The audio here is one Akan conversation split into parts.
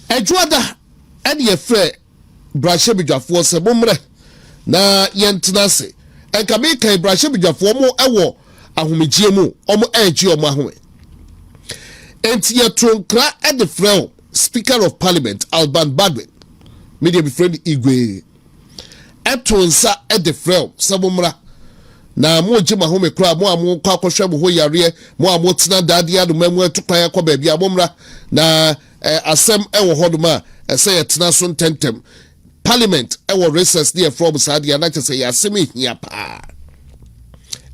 Edwada and ye frɛ brahye bidwafoɔ sɛ momrɛ na yɛntena se enka me kan brahye bidwafoɔ mo ɛwɔ ahomegye mu ɔmo ɛgye ɔmo ahome enti yɛ tronkra ɛde frɛ Speaker of Parliament Alban Badwin media be friend Igwe etonsa ɛde frɛ sɛ momra na mo gye mahome kra mo amo kwa akɔhwɛ mo ho yare mo amo tena dade ado mamu atokwan akɔ baabi abomra na asɛm ɛwɔ hodom a ɛsɛ yɛtena so ntentem Parliament ɛwɔ recess near from Sadia na kyerɛ sɛ yɛasɛm ehia paa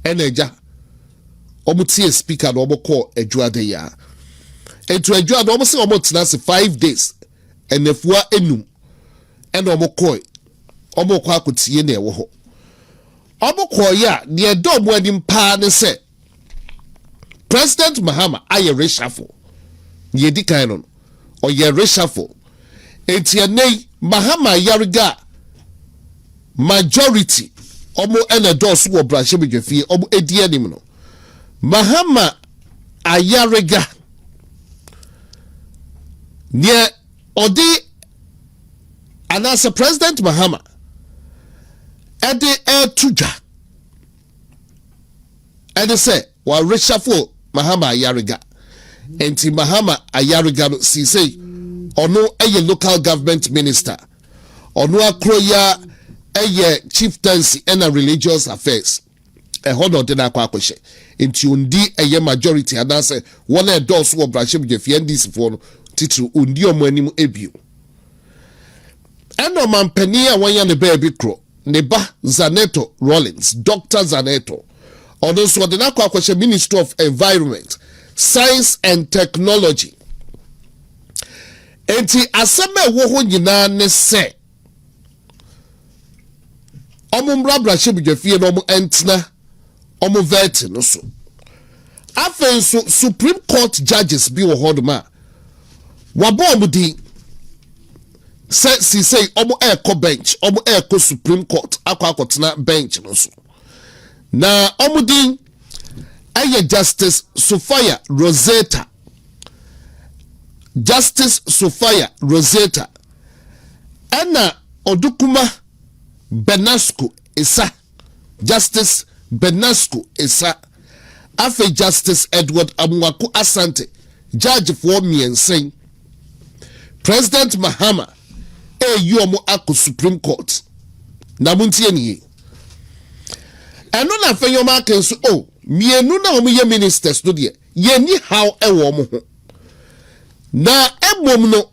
ɛna agya ɔmo tie speaker na ɔmo kɔ adwuade ya etu adwuade ɔmo sɛ ɔmo tena se 5 days ɛnafua enum ɛna ɔmo kɔ akɔtie na ɛwɔ hɔ ɔmo kɔ ya ne ɛdɔ ɔmo anim paa ne sɛ President Mahama ayɛ reshuffle ne edi kan no ɔyɛ reshuffle etianei Mahama Yariga majority omo ene dos wo brahye bedwafie omo edi anim no Mahama Ayariga ne odi anasa President Mahama ede tuja ede say wa reshuffle Mahama Ayariga enti Mahama Ayariga no si say ono eye local government minister ono akroya eye chieftaincy and religious affairs hono de na akwakohye enti undi eye majority anase wona edos wo brahye bidwafie NDC fo no titru undi omo anim ebio eno mampani a wanya ne ba bi kro ne ba Zaneto Rollins Dr. Zaneto ono so de na akwakohye Ministry of Environment Science and Technology enti asema wo ho nyina ne se omo mbrabra bidwafie no omo entna omo vet no so Afenyo Supreme Court judges bi wo hodoma wabo omo di say omo eko bench omo eko Supreme Court akotena bench no so na omo di aye Justice Sophia Rosetta Anna Odukuma Benasco Esa Justice Benasco Esa Afe Justice Edward Amwaku Asante Judge for miensen President Mahama yomo ako Supreme Court na muntie ni eno na Afenyo ma kan so mienu na omo ye ministers no de ye ni how ewo mo ho na emom no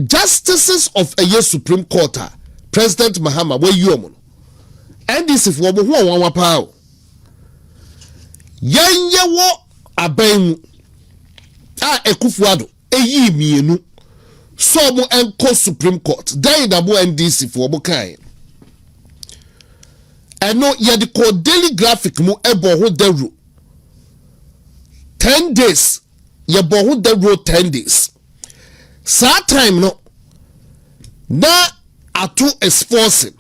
justices of a Supreme Court President Mahama we yomo NDC for mo ho wanwa pa yenye wo aban Ekufuado eyi mienu so mo enko Supreme Court dai da mo NDC for mo kan eno ye de ko daily graphic mu ebo ho daru 10 days ye bo ho daru 10 days sa time no na atu is forcing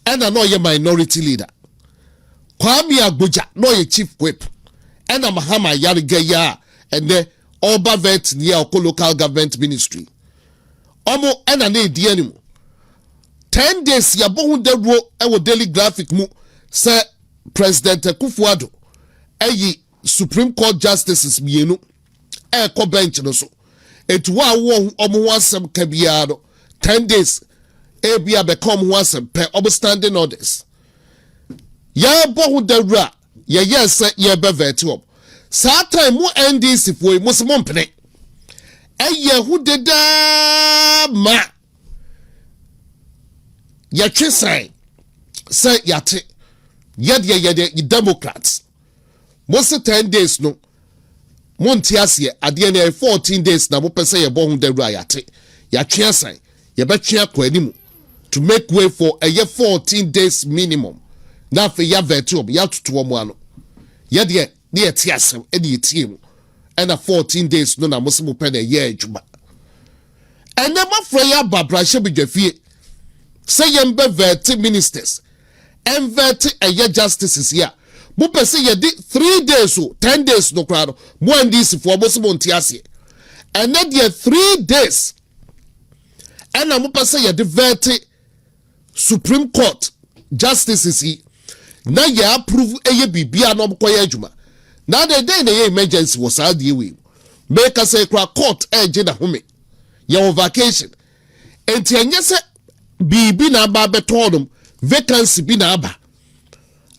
and no ye minority leader Kwame Agboja no ye chief whip and Mahama Yariga ya and the Oba vet near local government ministry omo and na di animu 10 days ya bo de ro e daily graphic mu say President Ekufuado ayi Supreme Court justices mienu ko bench no so etuwa wo omo wasem kabia no 10 days ebia become wasem per standing orders ya bo de ra ye yes ye be vet up sa time mu NDC foi mu smo mpene eye hu deda ma ya twisan say yate ye Democrats most 10 days no montiasie ade na 14 days na mo pese ye bo hu da ru ayate ya twiasan ye be twia kwa animu to make way for a 14 days minimum na fe ya vetum ya tutu omo ano ye de ne ye tiasem e de tie and 14 days no na mo se mo pe na ye adwuma and na mafra ya babra hye bedwafie say ye mbe vet ministers and vet a justices here mo pese ye di 3 days o 10 days no kra no mo NDC for mo se mo ntiase and then there 3 days and I'm say you divert Supreme Court justices na ya approve eye bibia no koye adwuma na the day na emergency was ade we make us say court edge na home your vacation enti enye se bibi na aba betodum vacancy bi na aba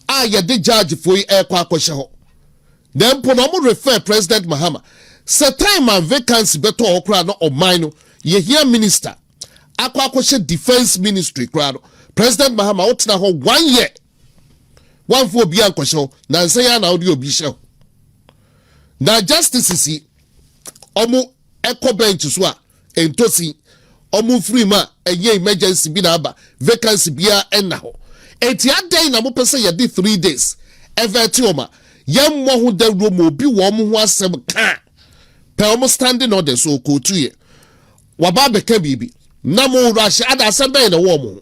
a ye de judge for e kwa akoshe ho then po no mo refer President Mahama say time and vacancy beto okra no oman no ye here minister akwa akoshe defense ministry kra no President Mahama otna ho 1 year one for obi akoshe ho na say ya na odi obi hye na justices omo eco bench so a entosi omo free ma enye emergency bi na aba vacancy bia enna ho enti adan na mo pese ye di 3 days everti oma yem mo ho da room obi wo mo ho asem ka pe omo standing order so ko tuye waba beka bibi na mo rush ada asem be na wo mo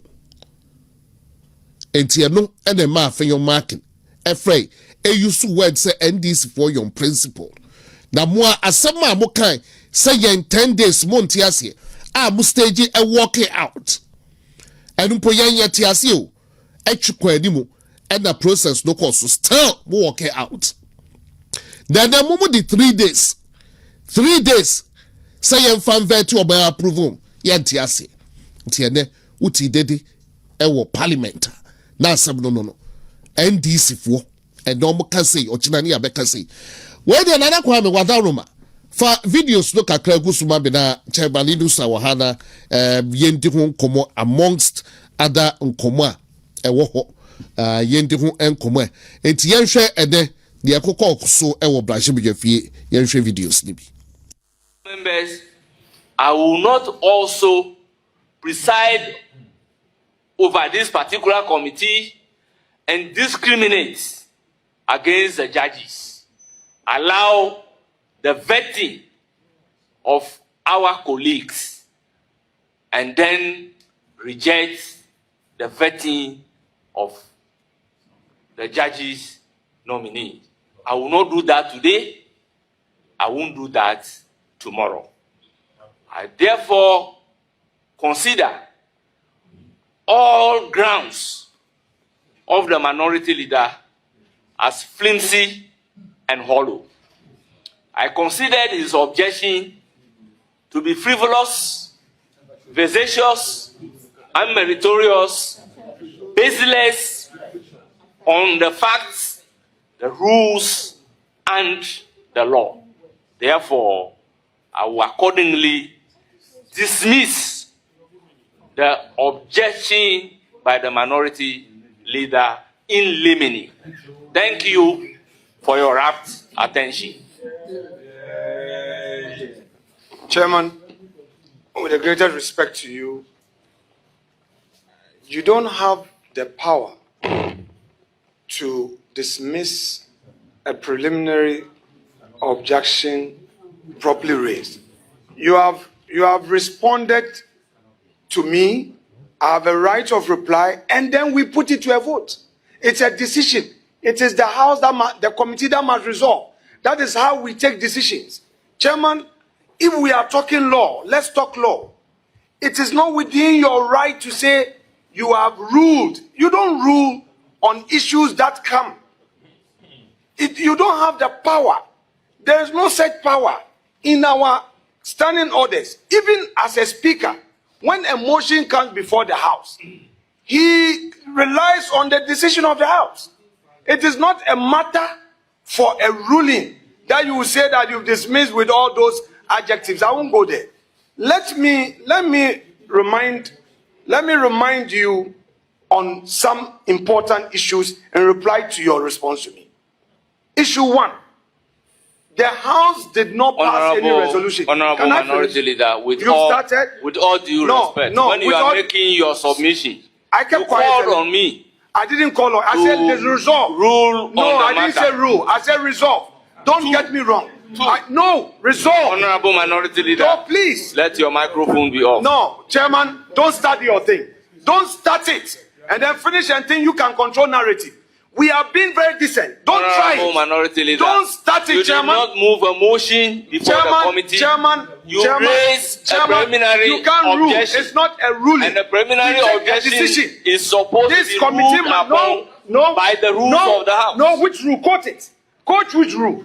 enti eno ene ma Afenyo marking efrey use word say NDC for your principle na mo asem ma mo kan say yen 10 days mo ntiase mo stage e walk it out enu po yen yetiase o etwikwa animu and the process no cost still walk it out then the moment the 3 days say yen fan vet or by approval yentiase ntiene uti dedi e wo parliament na asem no NDC for and no can say ochinani abeka say where the nana kwa me wadaroma fa videos look at Kragusuma bina Chebalidu Sawahana yendi ho nkomo amongst other nkomo ewo ho yendi ho nkomo enti yenhwe ede de akokọ so ewo branche bejafie yenhwe videos ni bi. Members, I will not also preside over this particular committee and discriminate against the judges. Allow the vetting of our colleagues and then reject the vetting of the judges' nominee. I will not do that today. I won't do that tomorrow. I therefore consider all grounds of the minority leader as flimsy and hollow. I considered his objection to be frivolous, vexatious, unmeritorious, baseless on the facts, the rules, and the law. Therefore, I will accordingly dismiss the objection by the minority leader in limine. Thank you for your rapt attention. Chairman, with the greatest respect to you, you don't have the power to dismiss a preliminary objection properly raised. You have responded to me. I have a right of reply, and then we put it to a vote. It's a decision. It is the House the committee that must resolve. That is how we take decisions. Chairman, if we are talking law, let's talk law. It is not within your right to say you have ruled. You don't rule on issues that come. You don't have the power. There is no such power in our standing orders. Even as a speaker, when a motion comes before the House, he relies on the decision of the House. It is not a matter for a ruling that you will say that you've dismissed with all those adjectives. I won't go there. Let me remind you on some important issues and reply to your response to me. Issue 1. The House did not pass any resolution. Honorable Minority Leader, with all due respect, when you are making your submission, I kept you called on me. I didn't call on. I said there's resolve. Rule no, on the I didn't say rule. I said resolve. Don't get me wrong. No, resolve. Honorable Minority Leader, no, please. Let your microphone be off. No, Chairman, don't start your thing. Don't start it and then finish and think you can control narrative. We are being very decent. Don't try it. Minority Leader, don't start it, you Chairman. You did not move a motion before the committee. Chairman, you raise a preliminary you can't rule. objection. It's not a ruling. And the preliminary objection is supposed This to be committee ruled upon by the rules of the House. No, which rule? Quote it. Quote which rule?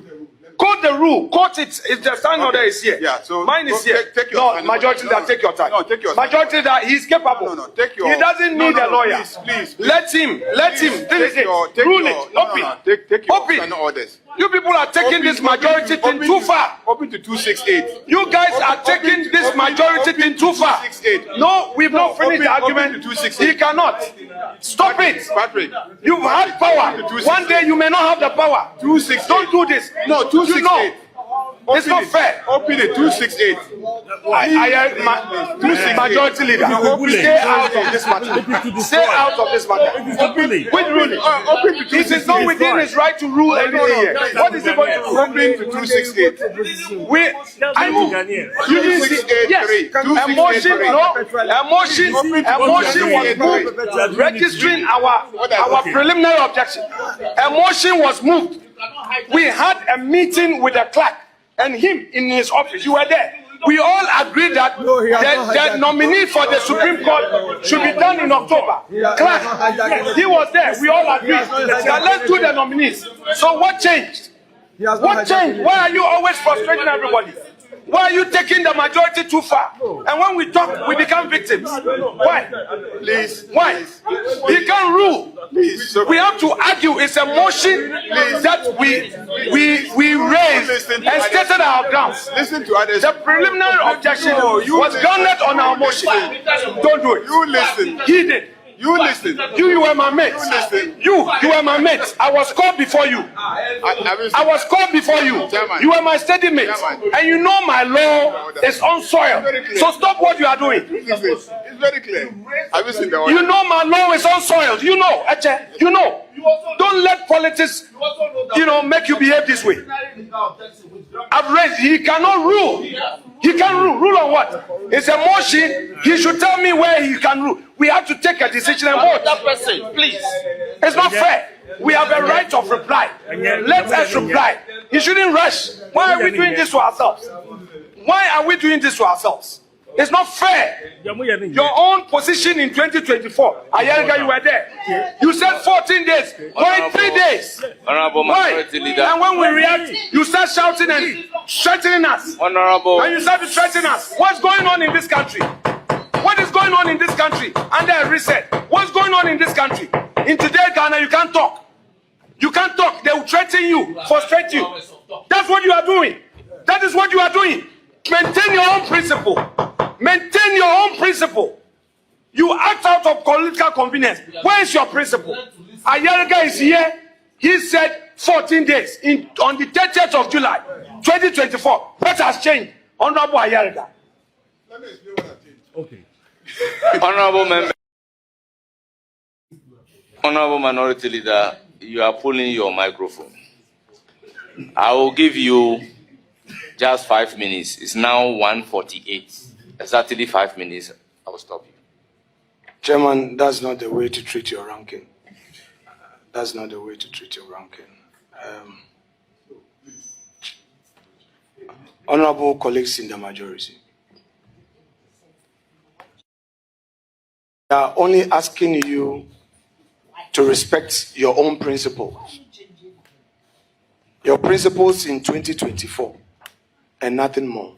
Quote the rule. Quote it. If the standing order is here. Yeah, so mine is here. Take your no, majority that take your time. No, take your majority that he's capable. No, take your. He doesn't need a lawyer. Please. Let him. This is it. Rule it. Open. Take your Open. orders. You people are taking this majority thing too far. Open to 268. You guys are taking this majority thing too far. No, we've not finished the argument. He cannot. Stop it. Patrick. You've had power. One day you may not have the power. 268. Don't do this. No, 268. You know. It's not fair. Open it. 268. Majority leader. Stay out of this matter. Stay out of this matter. Which ruling? Open to 268. It is not within his right to rule anything here. What is it going to do? Open to 268. I move. You didn't see. Yes. A motion was moved registering our preliminary objection. A motion was moved. We had a meeting with the clerk and him in his office. You were there. We all agreed that the nominee for the Supreme Court should be done in October. Clerk, he was there. We all agreed that let's do the nominees. So what changed? What changed? Why are you always frustrating everybody? Why are you taking the majority too far? And when we talk, we become victims. Why? Please. Why? He can't rule. Please. We have to argue. It's a motion that we raised and stated our grounds. Listen to others. The preliminary objection was grounded on our motion. Don't do it. You listen. He did. You listen. You were my mate. listen. You were my mate. I was called before you. I was called before you. Chairman. You were my steady mate. Chairman. And you know my law is on soil. So stop what you are doing. It's very clear. Have you seen the order? You know my law is on soil. You know, Eche. You know. Don't let politics, make you behave this way. I've raised. He cannot rule. He can rule. Rule on what? It's a motion. He should tell me where he can rule. We have to take a decision and vote. That person, please. It's not fair. We have a right of reply. Let us reply. He shouldn't rush. Why are we doing this to ourselves? Why are we doing this to ourselves? It's not fair. Your own position in 2024. Ayerga, you were there. You said 14 days. Why 3 days? Why? And when we react, you start shouting and threatening us. And you start to threaten us. What's going on in this country? What is going on in this country? Under a reset. What's going on in this country? In today Ghana, you can't talk. You can't talk. They will threaten you, frustrate you. That's what you are doing. That is what you are doing. Maintain your own principle. Maintain your own principle. You act out of political convenience. Where is your principle? Ayerga is here. He said 14 days on the 30th of July, 2024. What has changed? Honorable Ayerga. Let me explain what I changed. Okay. Honorable member. Honorable Minority Leader, you are pulling your microphone. I will give you just 5 minutes. It's now 1:48. Exactly 5 minutes. I will stop you. Chairman, that's not the way to treat your ranking. That's not the way to treat your ranking. Honorable colleagues in the majority, we are only asking you to respect your own principles. Your principles in 2024 and nothing more.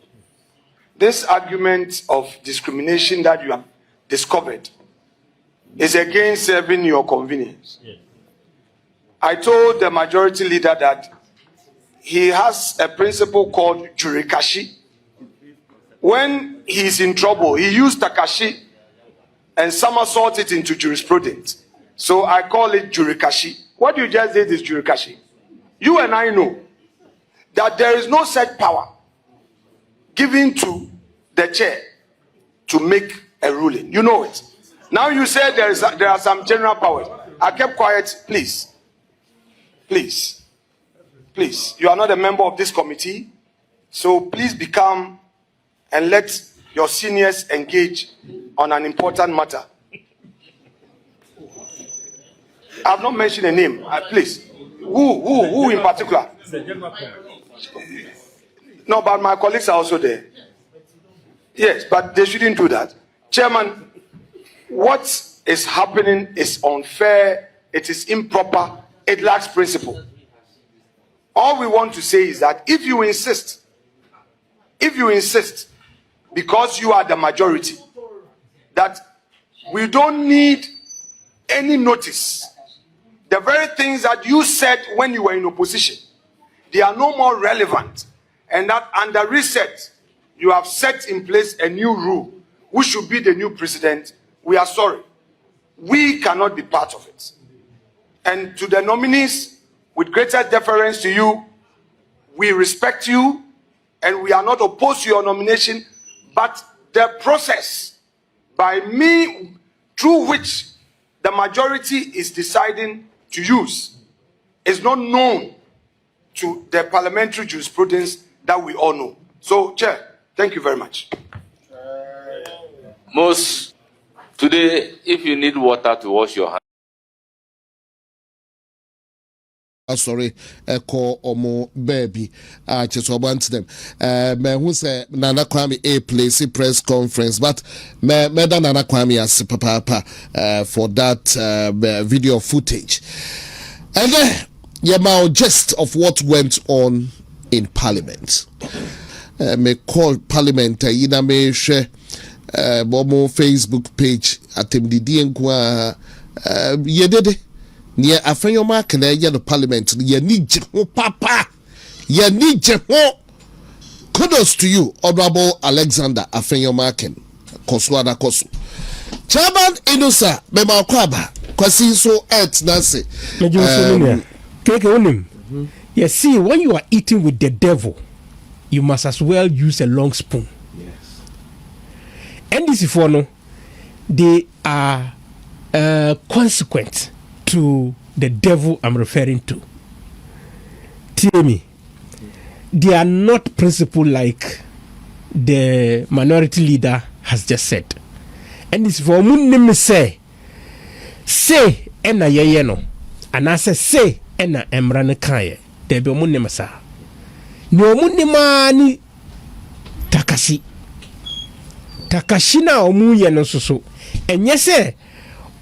This argument of discrimination that you have discovered is again serving your convenience. Yes. I told the majority leader that he has a principle called jurikashi. When he's in trouble, he used takashi and somersault it into jurisprudence. So I call it jurikashi. What you just did is jurikashi. You and I know that there is no such power given to the chair to make a ruling. You know it. Now you say there are some general powers. I kept quiet. Please. Please. Please. You are not a member of this committee. So please be calm and let your seniors engage on an important matter. I have not mentioned a name. Please. Who in particular? No, but my colleagues are also there. Yes, but they shouldn't do that. Chairman, what is happening is unfair, it is improper, it lacks principle. All we want to say is that if you insist, because you are the majority, that we don't need any notice. The very things that you said when you were in opposition, they are no more relevant. And that under reset, you have set in place a new rule, who should be the new president. We are sorry. We cannot be part of it. And to the nominees, with greater deference to you, we respect you and we are not opposed to your nomination, but the process by me through which the majority is deciding to use is not known to the parliamentary jurisprudence that we all know. So, Chair, thank you very much. Most today, if you need water to wash your hands. Sorry, call omo baby. Just want them. Me who say Nana Kwame a place press conference, but me da Nana Kwame as papa for that video footage. And then my gist of what went on in Parliament. Me call Parliament. Ina me share bomo Facebook page. Atemdidi nkwa yedede. Near Afenyo mark and the Parliament. You need papa. You need kudos to you, Honorable Alexander Afenyo Marken. Koswada Kosu. Chairman Inusa, Mema Kwaba, Kwasi so et Nancy. You see, when you are eating with the devil, you must as well use a long spoon. Yes. NDC for no, they are consequent to the devil I'm referring to. Tell me, they are not principled like the minority leader has just said. And it's for me say ena ye no, and I say ena emrane kaye. There be mun nemasa. No mun nemani takashi. Takashi na omu ye no so. Enye se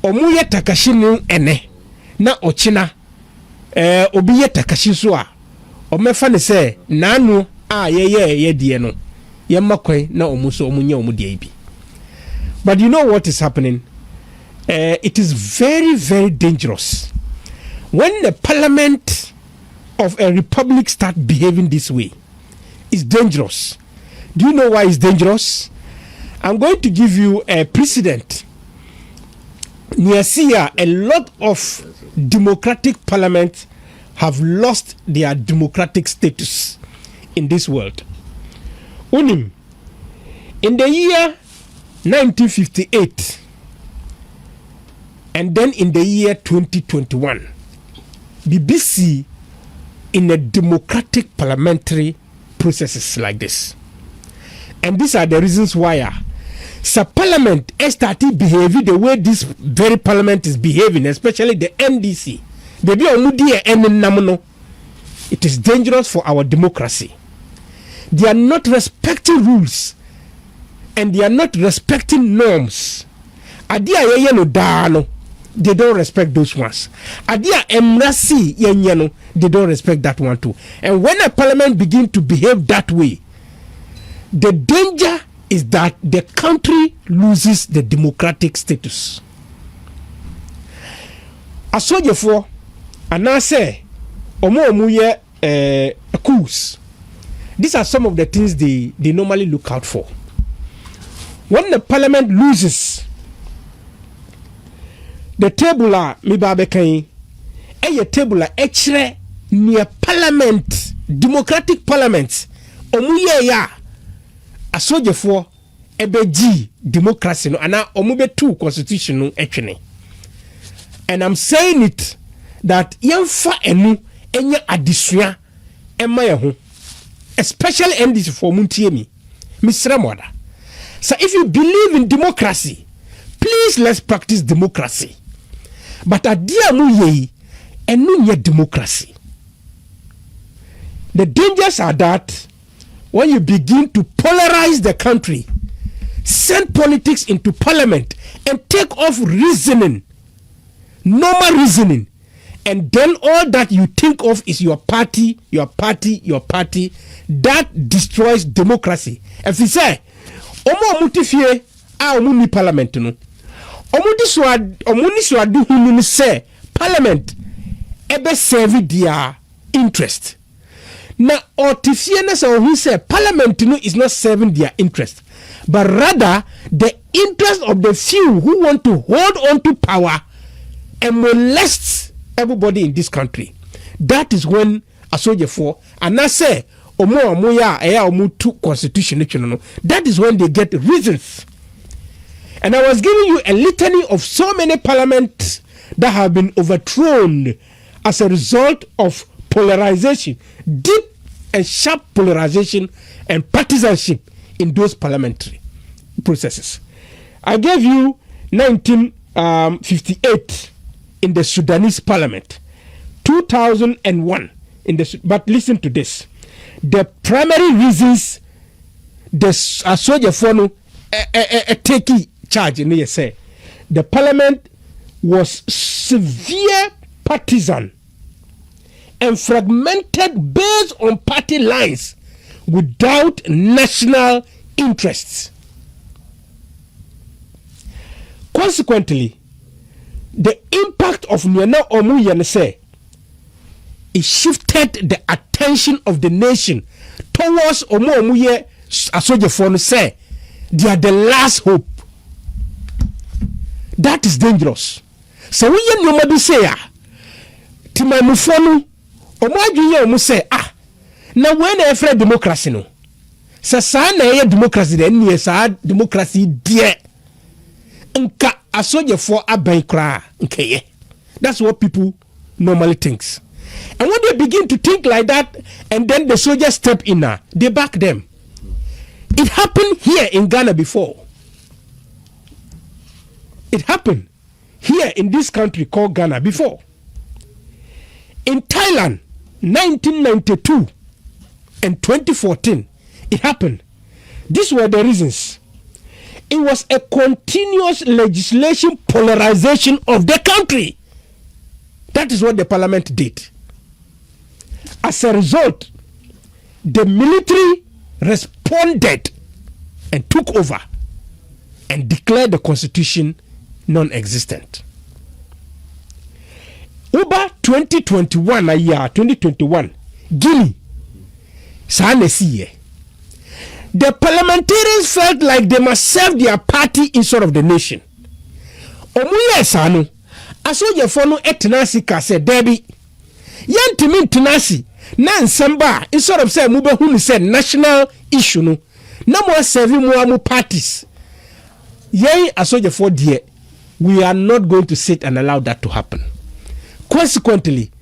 omu ye takashi nu ene. Na ochina obi ye takashi so a omefa ne se nanu a ye die no ye makwan na omu so omunye omu die bi. But you know what is happening? It is very, very dangerous when the parliament of a republic start behaving this way. It's dangerous. Do you know why it's dangerous? I'm going to give you a precedent. Near Sia, a lot of democratic parliaments have lost their democratic status in this world. Unim, in the year 1958 and then in the year 2021, BBC in a democratic parliamentary processes like this. And these are the reasons why parliament started behaving the way this very parliament is behaving, especially the NDC. It is dangerous for our democracy. They are not respecting rules and they are not respecting norms. They don't respect those ones. They don't respect that one too. And when a parliament begins to behave that way, the danger is that the country loses the democratic status. Asojefo, and I say, coups. These are some of the things they normally look out for. When the parliament loses, the table a table near parliament, democratic parliament, asojefo ebeji democracy no ana omube two constitution no etwene. And I'm saying it that yemfa enu enya adisua ema ye ho, especially NDC for muntiemi misra moda. So if you believe in democracy, please let's practice democracy. But adia mu ye enu ye democracy. The dangers are that when you begin to polarize the country, send politics into parliament and take off reasoning, normal reasoning, and then all that you think of is your party, that destroys democracy. If you say, Omo mutifie a omu ni parliament no, omu ni so adu hunu say parliament ebe serve their interest. Na otifie na say who say parliament no is not serving their interest, but rather the interest of the few who want to hold on to power and molest everybody in this country. That is when a soldier for and I say omu to constitution. That is when they get reasons. And I was giving you a litany of so many parliaments that have been overthrown as a result of polarization, deep and sharp polarization and partisanship in those parliamentary processes. I gave you 1958 in the Sudanese parliament, 2001 in the. But listen to this: the primary reasons the soldier for taking charge in the say the parliament was severe partisan and fragmented based on party lines without national interests. Consequently, the impact of Nyana Omu say it shifted the attention of the nation towards Omu Omuye Asojefo say they are the last hope. That is dangerous. So we nobody say Timamufonu Omu Omu say now when I afraid democracy no Sasana democracy then yes democracy dear nka Asojefo abankra nkeye. That's what people normally thinks. And when they begin to think like that, and then the soldiers step in now, they back them. It happened here in Ghana before. It happened here in this country called Ghana before. In Thailand, 1992 and 2014, it happened. These were the reasons. It was a continuous legislation polarization of the country. That is what the parliament did. As a result, the military responded and took over and declared the constitution non-existent. Over 2021, a year 2021, Guinea, the parliamentarians felt like they must serve their party instead of the nation. Omuye sanu, Asojefo no etenasi ka se debi. Yantimi tenasi na nsamba instead of say mubehu ni say national issue no. Na mo serve mu amu parties. Yei Asojefo die, we are not going to sit and allow that to happen. Consequently,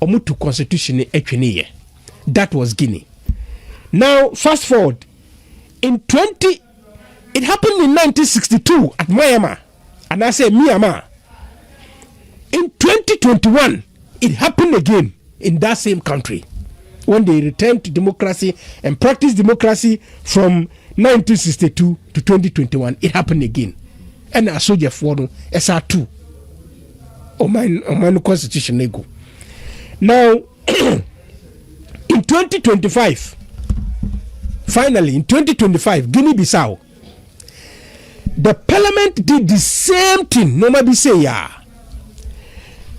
omutu constitution ni etwene. That was Guinea. Now fast forward. It happened in 1962 at Myanmar, and I say Myanmar. In 2021, it happened again in that same country when they returned to democracy and practiced democracy from 1962 to 2021. It happened again, and I saw the forum SR2. Oh my constitution nego. Now, in 2025. Finally, in 2025, Guinea-Bissau, the parliament did the same thing. Nobody say yeah.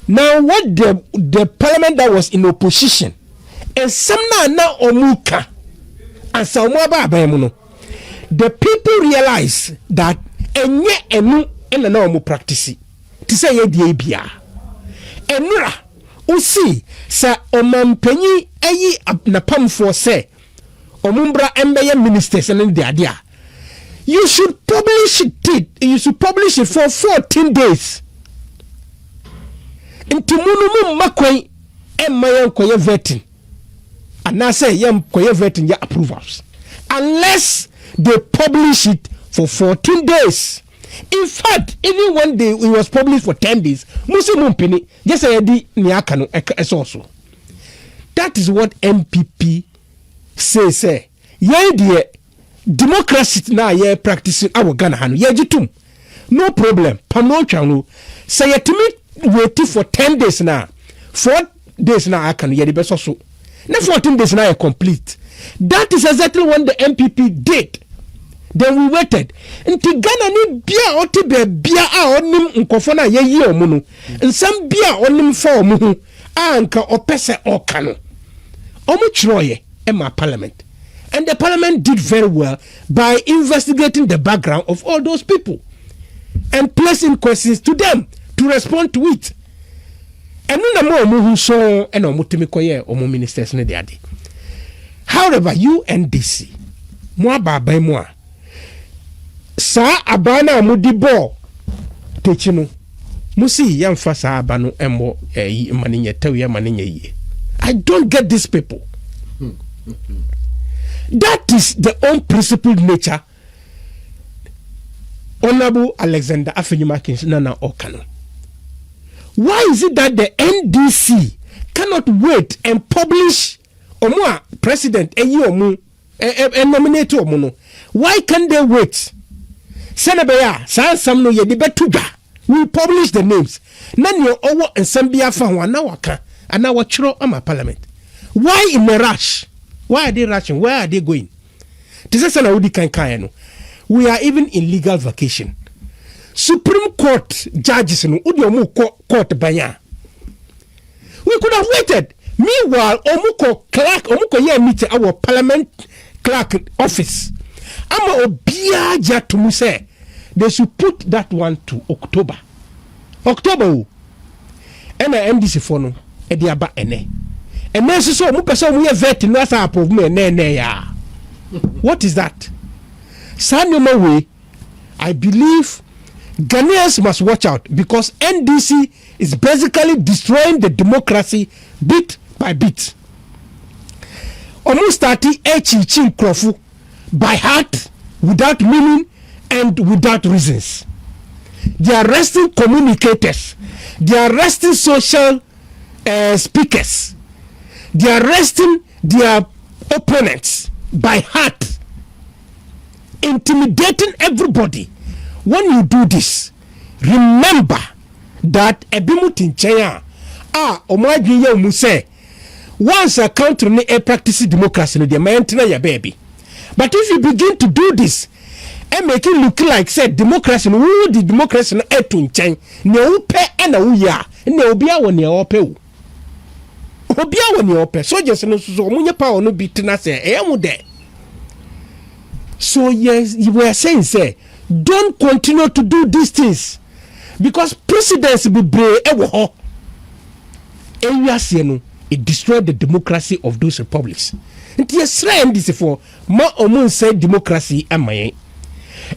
Now, what the parliament that was in opposition, and some now omuka, and some the people realize that enye enu ena na omu practice. To say ye die bia. Enura usi sa omampenyi ayi na pamfo say. Omumbra embeye ministers and the idea. You should publish it. You should publish it for 14 days. Into munumu makwe emayan koye vetting. And I say yam koye vetting ya approvals. Unless they publish it for 14 days. In fact, even when it was published for 10 days, Musimumpini, just a di niakano also. That is what NPP say ye die democracy na ye practicing our Ghana hanu ye jitum no problem pam no twanu say yetimi wait for 10 days na 4 days na aka no ye de beso so na 14 days na ye complete. That is exactly what the NPP did. Then we waited until Ghana ni bia oti be bia a onim nkofo na ye yi omu no nsam bia onim fa omu hu anka opese okano omu chroye e ma parliament. And the parliament did very well by investigating the background of all those people and placing questions to them to respond to it. And no more who saw and omutimi or ministers ne de. However, you NDC, moi by moi, sa abana mudibo techino musi yamfa sa abano embo maninye tewe maninye ye. I don't get these people. That is the unprincipled nature. Honorable Alexander Afenyo Nana Okano. Why is it that the NDC cannot wait and publish Omwa president omu nominate omu? Why can't they wait? Senabeya sansam no ye de betuga. We publish the names. Nani owo ensambia fa ho na waka ana wachiro ama parliament. Why in a rush? Why are they rushing? Where are they going? We are even in legal vacation. Supreme Court judges no court banya. We could have waited. Meanwhile, omuko clerk omuko ye meet our parliament clerk office. Ama obia jatumu say they should put that one to October. October. Ena NDC for no e dia ba ene. And then so mu person we vet no asa approve me ya. What is that? Sanoma way, I believe Ghanaians must watch out because NDC is basically destroying the democracy bit by bit. Almost 30 chin krofu by heart, without meaning and without reasons. They are arresting communicators. They are arresting social speakers. They are arresting their opponents by heart, intimidating everybody. When you do this, remember that ebimutin chaya omwaji ye muse once a country ne practice democracy no de maintain ya baby. But if you begin to do this and make it look like said democracy no who the democracy no etun chen ne upe na uya ne obia woni ope obia woni ope so just no so munye power no bitina say mu de. So yes, you were saying say don't continue to do these things because precedents be brave ewo ho it destroyed the democracy of those republics. Nti yesra this for ma omun say democracy amaye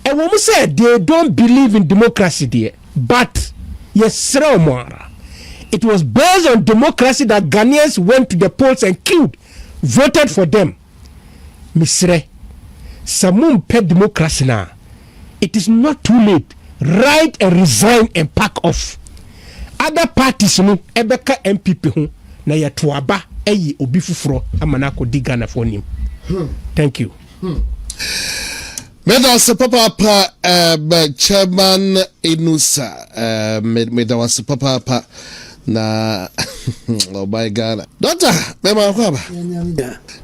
and when we say they don't believe in democracy there, but yesra omara it was based on democracy that Ghanaians went to the polls and killed, voted for them. Misre samum pe democracy na. It is not too late. Write and resign and pack off. Other parties no ebeka NPP ho na yetoaba eyi obi fufuro amanako digana for him. Thank you. Medawase papa chairman Inusa medawase papa na oh my God. Doctor, mema kwaba.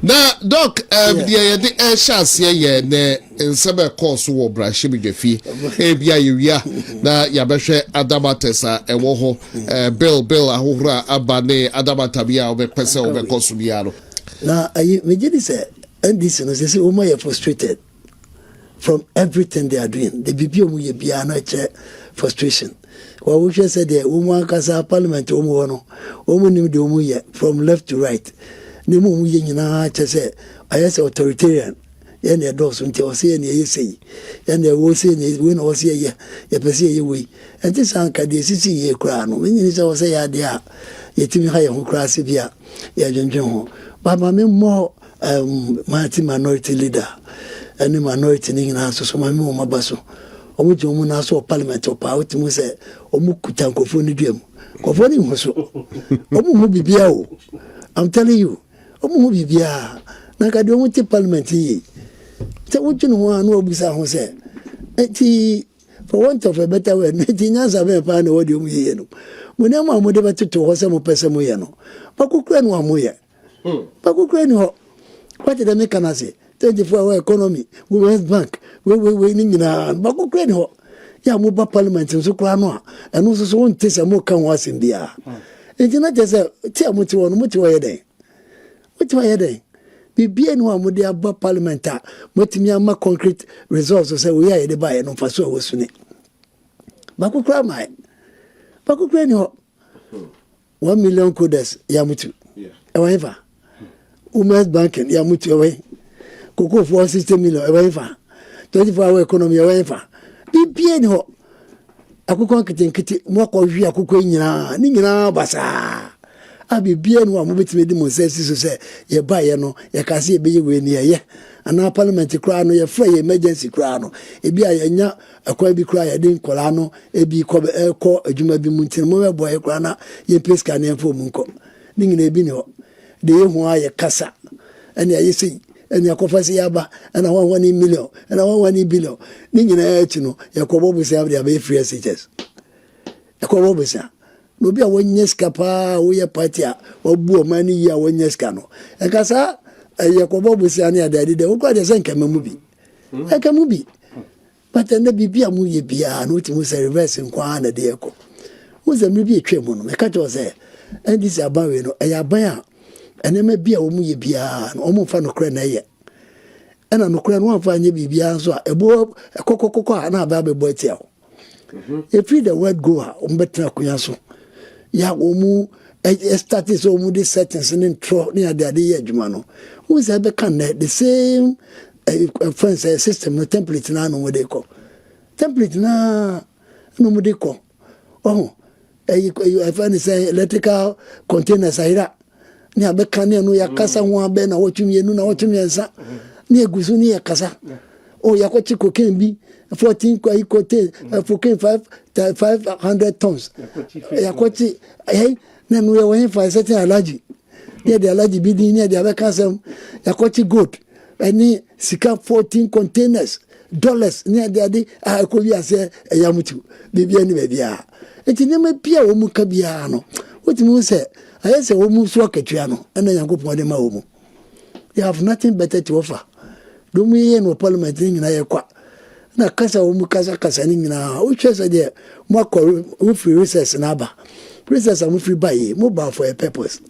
Na doc bia ye de chance ye ne nsebe course wo brashe bidwafi bia yewia na yabehwe adamatesa ewo ho bill ahohura abane adamata bia obepese obekoso bia no na ayi mejidi say NDC no say o ma frustrated from everything they are doing. The BPO mu ye bia no frustration. Well, we just said that woman kasa parliament omo nim de omo ye from left to right. Ne mu ye nyina che say I say authoritarian. Ye na do so nti o say na ye say. Ye na wo say na we na o say ye pese ye we. Enti sanka de sisi ye kra no. Me nyini say o say ya de a ye timi ha ye ho kra se bia ye dwendwen ho. Ba ma me mo minority leader. Any minority ni na so ma me mo mabaso. Omu je omu na so parliament opa otimu se omu kuta nkofo ni duam nkofo ni hoso omu hu bibia o I'm telling you omu hu bibia na ka de omu ti parliament yi So what you know no bisa ho say. Eti for want of a better word, eti nyansa be pa na wodi mu ye no. Mo na ma mo de beto ho se mo pese mo ye no. Ba kukura no amoye. Ba kukura ni ho. What did they make an say? 24-hour economy, Women's Bank, we ni nyina. Ba kukura ni ho. Ya mo ba parliament so kura no a. Eno so won tese mo kan ho asem bia. Eti na tese ti amuti won mo ti wo ye den. What do I say? Bibia no amode aba parliament a motimi ama concrete results say we are the buy no faso wosune. Bakukura mai. Bakukura ni ho. 1 million coders ya mutu. However, Women's Banking ya mutu away. Koko for 60 million however. 24-hour economy however. Bibia ni ho. Akukon kiti mo ko hwi akukon nyina ni nyina basa. Abi bia no amobetime di monsesi so say ye ba ye no ye ka se be ye we ni ye ana parliament kra no ye fra ye emergency kra no e bia ye nya akwa bi kra ye din kola no e bi ko adwuma bi mu ntin mo we boy kra na ye peska na enfo mu nko ni ngina e bi ni ho de ye hu aye kasa ene ye sei ene akofasi ya ba ana 1 million ana 1 billion ni ngina e chi no ye ko bobu se abia be free SHS e ko bobu se no bia wonyeska pa wo ye party a obu o mani ya wonyeska no e kasa ye ko bobu se ani adade de wo kwa de senka mamu bi e ka mu bi but na bibia mu ye bia no ti mu se reverse nkwa na de eko wo ze mi bi etwe mu no me ka to se NDC abawe no e ya ban a ene ma bia wo mu ye bia no o mu fa no kra na ye ena no kra no fa anye bibia so a ebo kokokoko na aba be bo tia ho if the word go a umbetra kunya so ya omu status omu the settings in intro near the day adwuma no who is ebe kan the same friends system no template na no mo dey call template na no mo dey call oh I find say electrical containers ahira ni abe kan no ya kasa ho abe na wotumi enu na wotumi ensa ni egusu ni ya kasa oh ya kwachi cocaine bi 14 kwa ikote cocaine 500 tons ya kwachi na no ya wen fa certain allergy ne the allergy bi din ne the abe kasem ya kwachi gold any sika 14 containers dollars ne the ade ko bi ase ya mutu bibia ni bibia enti ne ma bia wo mu ka bia no wotimi se ayese wo mu so akatua no na yankopon de ma wo mu you have nothing better to offer do mu ye no parliament ni na ye kwa na kasa wo mu kasa ni nyina o twese de mo akọ wo free recess na aba recess am free buy mo ba for a purpose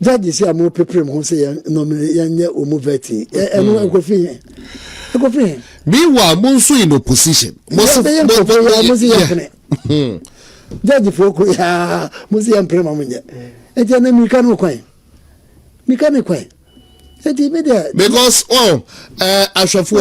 judge say am prepare mo say no ye o mu veti eno ekofi meanwhile mo nso in opposition mo se judge foko ya mo se am prema mo nye e je na mi kan kwan because Ashafo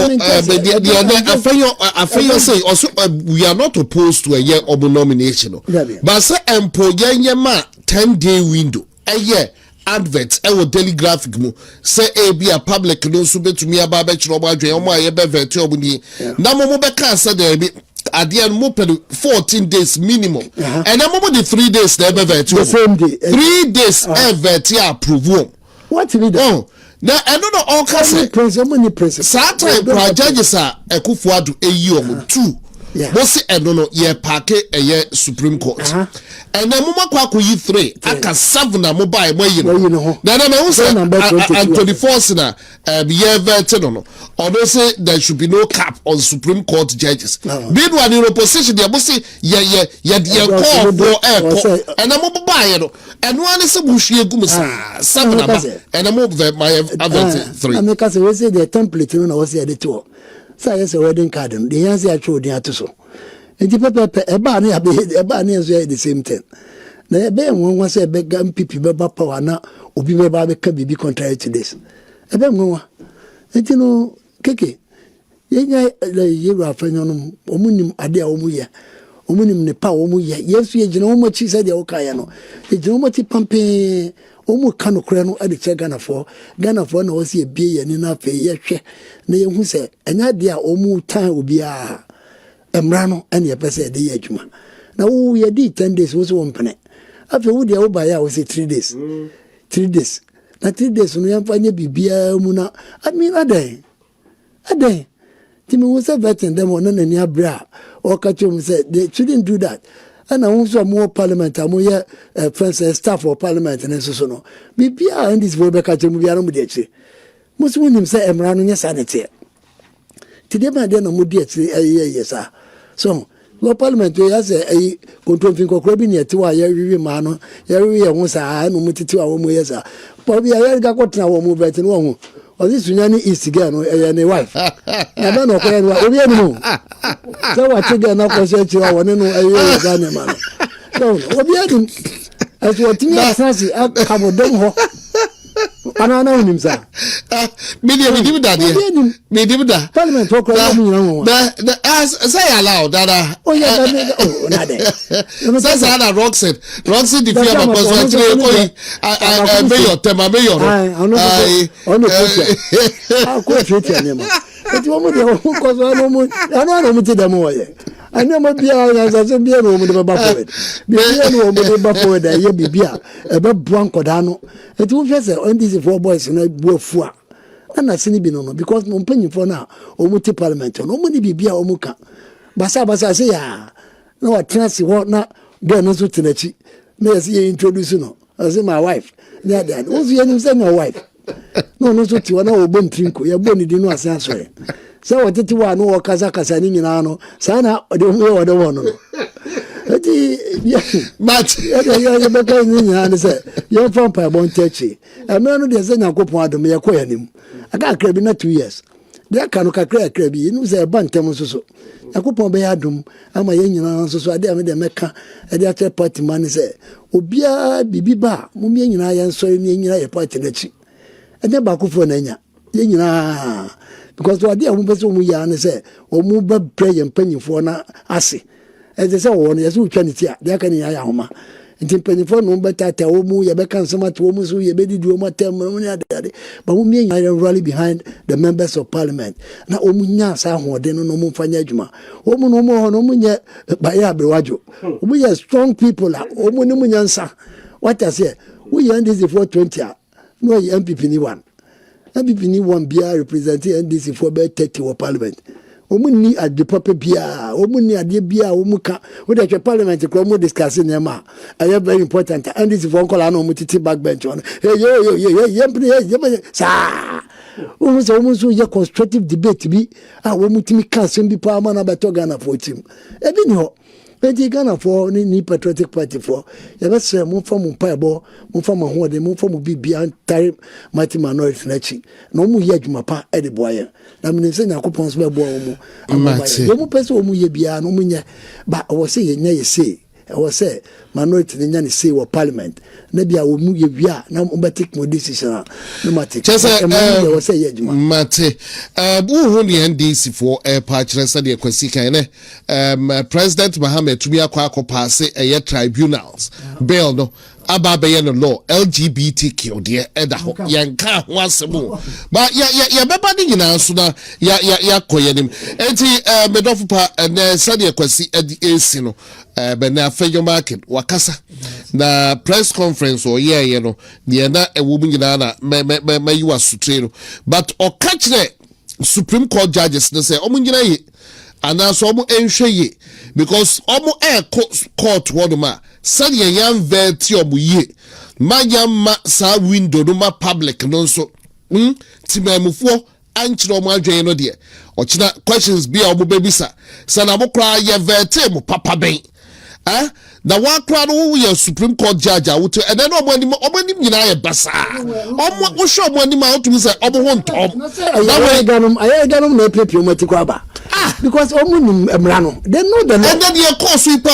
Afenyo say also we are not opposed to a year of nomination but say empoye ma 10-day window a year advert e wo daily graphic mu say e be a public no so betumi aba be kire omo adwen omo aye be vet omo ni na mo be kan say there be adie mo pe 14 days minimum and na mo the 3 days there be vet the same day 3 days vet approve what we do na eno no all kase certain projects are ekufuadu eyi omo 2 bosi eno no ye parke eye Supreme Court and na mo makwa yi 3 aka 7 na mo buy mo yi no na me who say and 24 na ye vet no or say there should be no cap on Supreme Court judges bid one in opposition they bosi ye call for and na mo buy no and one is bushie gum sa 7 na ba and mo my advert 3 and because we say the template no was here the two say yes wedding card the yansi actually dey atoso enti pepe eba na so the same thing na ebe won say ebe NPP be ba power na obi be ba be ka bibi contrary to this ebe won enti no keke yenya yeru Afenyo no omunim ade a omuye omunim ne pa omuye yesu ye gina omachi say de okaya no ye gina omachi pampe omu kanu kure no ade che Ghana for na wose ebie ye ni na fe ye hwe na ye hu se enya de a omu tan obi a emra no ene ye pese de ye adwuma na wo ye di 10 days wo so wo mpene afi wo de wo ba ya wo se 3 days 3 days na 3 days no yɛmfa nyɛ biribiara mu na I mean adan timi wo sɛ vetting them on n'ani abrɛ a ɔka kyerɛ mu sɛ they shouldn't do that ɛna wo nso a mowɔ parliament a moyɛ friends staff of parliament ne nso so no biribiara ndis fo bɛka kyerɛ mu biara no mu de akyire mo so wonim sɛ mmara no nyɛ saa ne teɛ nti deɛ ma deɛ na modi akyire ɛyɛ saa so wɔ parliament yɛ sɛ ɛyi kontomfin kɔkɔrɔ bi ne ɛte hɔ a yɛrewe maa no yɛrewe yɛ ho saa ɛna ɔmo tete a wɔn yɛ saa pɔ bi a yɛrega kɔtena wɔn mo bɛte no wɔn ho ɔsi sunya ne east girl no ɛyɛ ne wife na bɛ na ɔkɔyɛ no wa obi anim sɛ wɔte girl na kɔhyɛ akyire a wɔne no ɛyɛ yɛ saa ne ma no so obi anim ɛso ɔtumi asena se akabodom hɔ ana wonim sa medim da deɛ medim da parliament wɔkɔrɔ mu nyina wɔn say allow dada say say na Roxy defeat am because we three koyi I mayor tema mayor ono ko treat ya ma eti wo mo de wo ko so no mo ana mo ti da mo ye ana mo bia ya so bia no mo de ba forward bia no mo de ba forward ya bibia e ba bua nkoda no eti wo hwe se NDC four boys na bu afu a ana sini bi no because mo mpanyifo na o mo ti parliament no mo ni bibia o mo ka basa se ya na wa transi ho na girl no so tenachi na yesi introduce no I say my wife na dad wo so yenim say my wife no so ti wa na wo bom trinko ya bo ni di no asan sore say wo tete wa no wo kasa ni nyina no say na de wo de wo no eti but ya be ka ni nyina ne say you from pa bon techi e me no de say nyakopon adom ye ko yanim aka akra bi na 2 years de aka no kakra bi no say ba ntem so nyakopon be adom ama ye nyina so ade ame de meka ade atre party man say obia bibi ba mo me nyina ye nsori ne nyina ye party na chi ade ba kofo na nya ye nyina because ade a mo pese mo ya ne say o mo ba prayer mpanyifo na ase eze say wo no ye so twa ne ti a de aka ne ya homa nti mpanyifo no betata o mu ye beka nsema to o mu so ye bedidi o matem mo ne ade but mo me nyina rally behind the members of parliament na o mu nya sa hoode no mo mfanya adwuma o mu no mo ho no mo nye ba ya bewajo o mu ye strong people a o mu ne mu nyansa what I say we NDC for 20 a no ye NPP ni 1 NPP ni 1 bia representing NDC for 30 for parliament omu ni ade papa bia omu ni ade bia omu ka we dey parliament ko omu discuss nema aye very important and this for call na omu titi backbench on hey sa omu so ye constructive debate bi omu timi ka sem bi pa ma na beto Ghana for team e bi ni ho enti Ghana for ni patriotic party for ye be say mo fa mo paebo mo fa mo ho de mo fa mo bibia time mati minority na chi na omu ye adwuma pa e de boye na me say nyakopon so be bo omu omu pese omu ye bia no omu nya ba wo say ye nya ye say e wo say minority nya ne say wo parliament na bia omu ye bia na mo take mo decision na mate wo say ye adwuma mate hu ni NDC for pa kire say de kwasi kan ne president Mohammed tumi akwa pass e tribunals bill no ababe no law LGBTQ de eda ho yanka ho asemu ba ya beba ni nyina so na ya koyenim enti medofu pa na sade kwasi esi no be na Afenyo market wakasa na press conference o ye no de na ewo mu nyina na me you asutre no but o catch the Supreme Court judges no say omu nyina ye ana so omu enhwe ye because omu court woduma sade yan verti omu ye ma sa window no ma public no so timamufo anchiro omu adwen no de o china questions bi omu bebisa sana mo kra ye verti mu papa ben na wa kra no ye Supreme Court judge a woto and then omo nyina ye basa omo wo show omo anim a woto say omo ho ntom na we ganom na pepe o mati kwa ba because omo nim emra no they know the law and then ye course we pa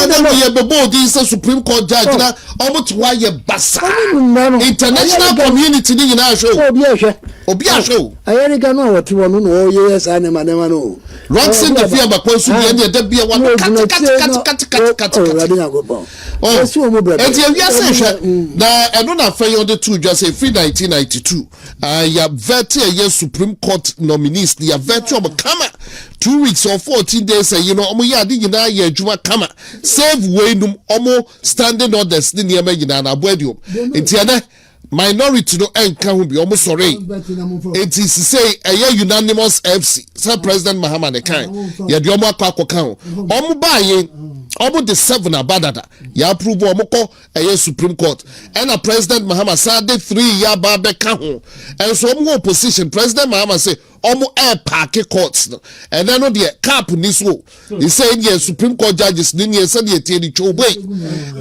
na ye bebo di say Supreme Court judge na omo to wa ye basa international community ni nyina show obi a show aye ga no woti wono no ye yes anema no Roxy the fear ba kwansu bi e de bia wa kat enti awia se hwe na eno na Afenyo de two just say free 1992 ya vet ye Supreme Court nominees ya vet omo kama 2 weeks or 14 days you know omo ya adi nyina ya adwuma kama save way num omo standing orders ni niam nyina na aboadium enti ene minority no enka ho bi omo sore it is say a unanimous FC say President Mahama ne kan ye de omo akwa ho omo baaye omo the 7 abadada ya approve omo ko Supreme Court and a President Mahama said 3 year ba be ka ho and so omo opposition President Mahama say omo air park courts no and then no the cap ni so he say yes Supreme Court judges ni say the tie di chobe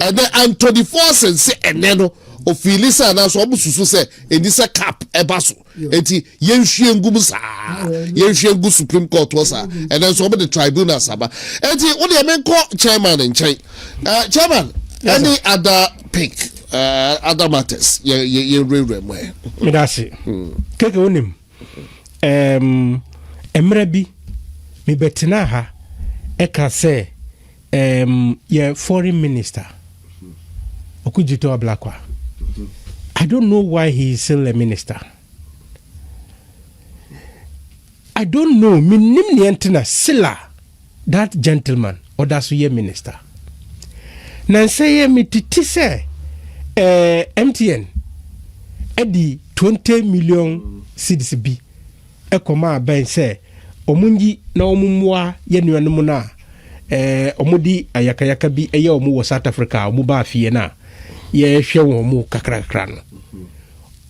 and then and 24 say and then no ofilisa na so obususu say edisa cap ebaso enti yenhwie ngum saa yenhwie ngu Supreme Court was and then so the tribunal saba enti wo de men ko chairman nchen chairman yes, any other pick other matters ye rere mo me da se keke onim emre bi me betina ha e ka say ye foreign minister Okujito Ablakwa. I don't know why he is still a minister. I don't know. Minim ni entina sila that gentleman or that's ye minister. Nanseye mi titi se MTN edi 20 million cedis bi ekoma ben se omunji na omumwa ye nuanom na omudi ayakayaka bi eye omu wo South Africa omu ba fie na ye hwe wo mu kakrakra no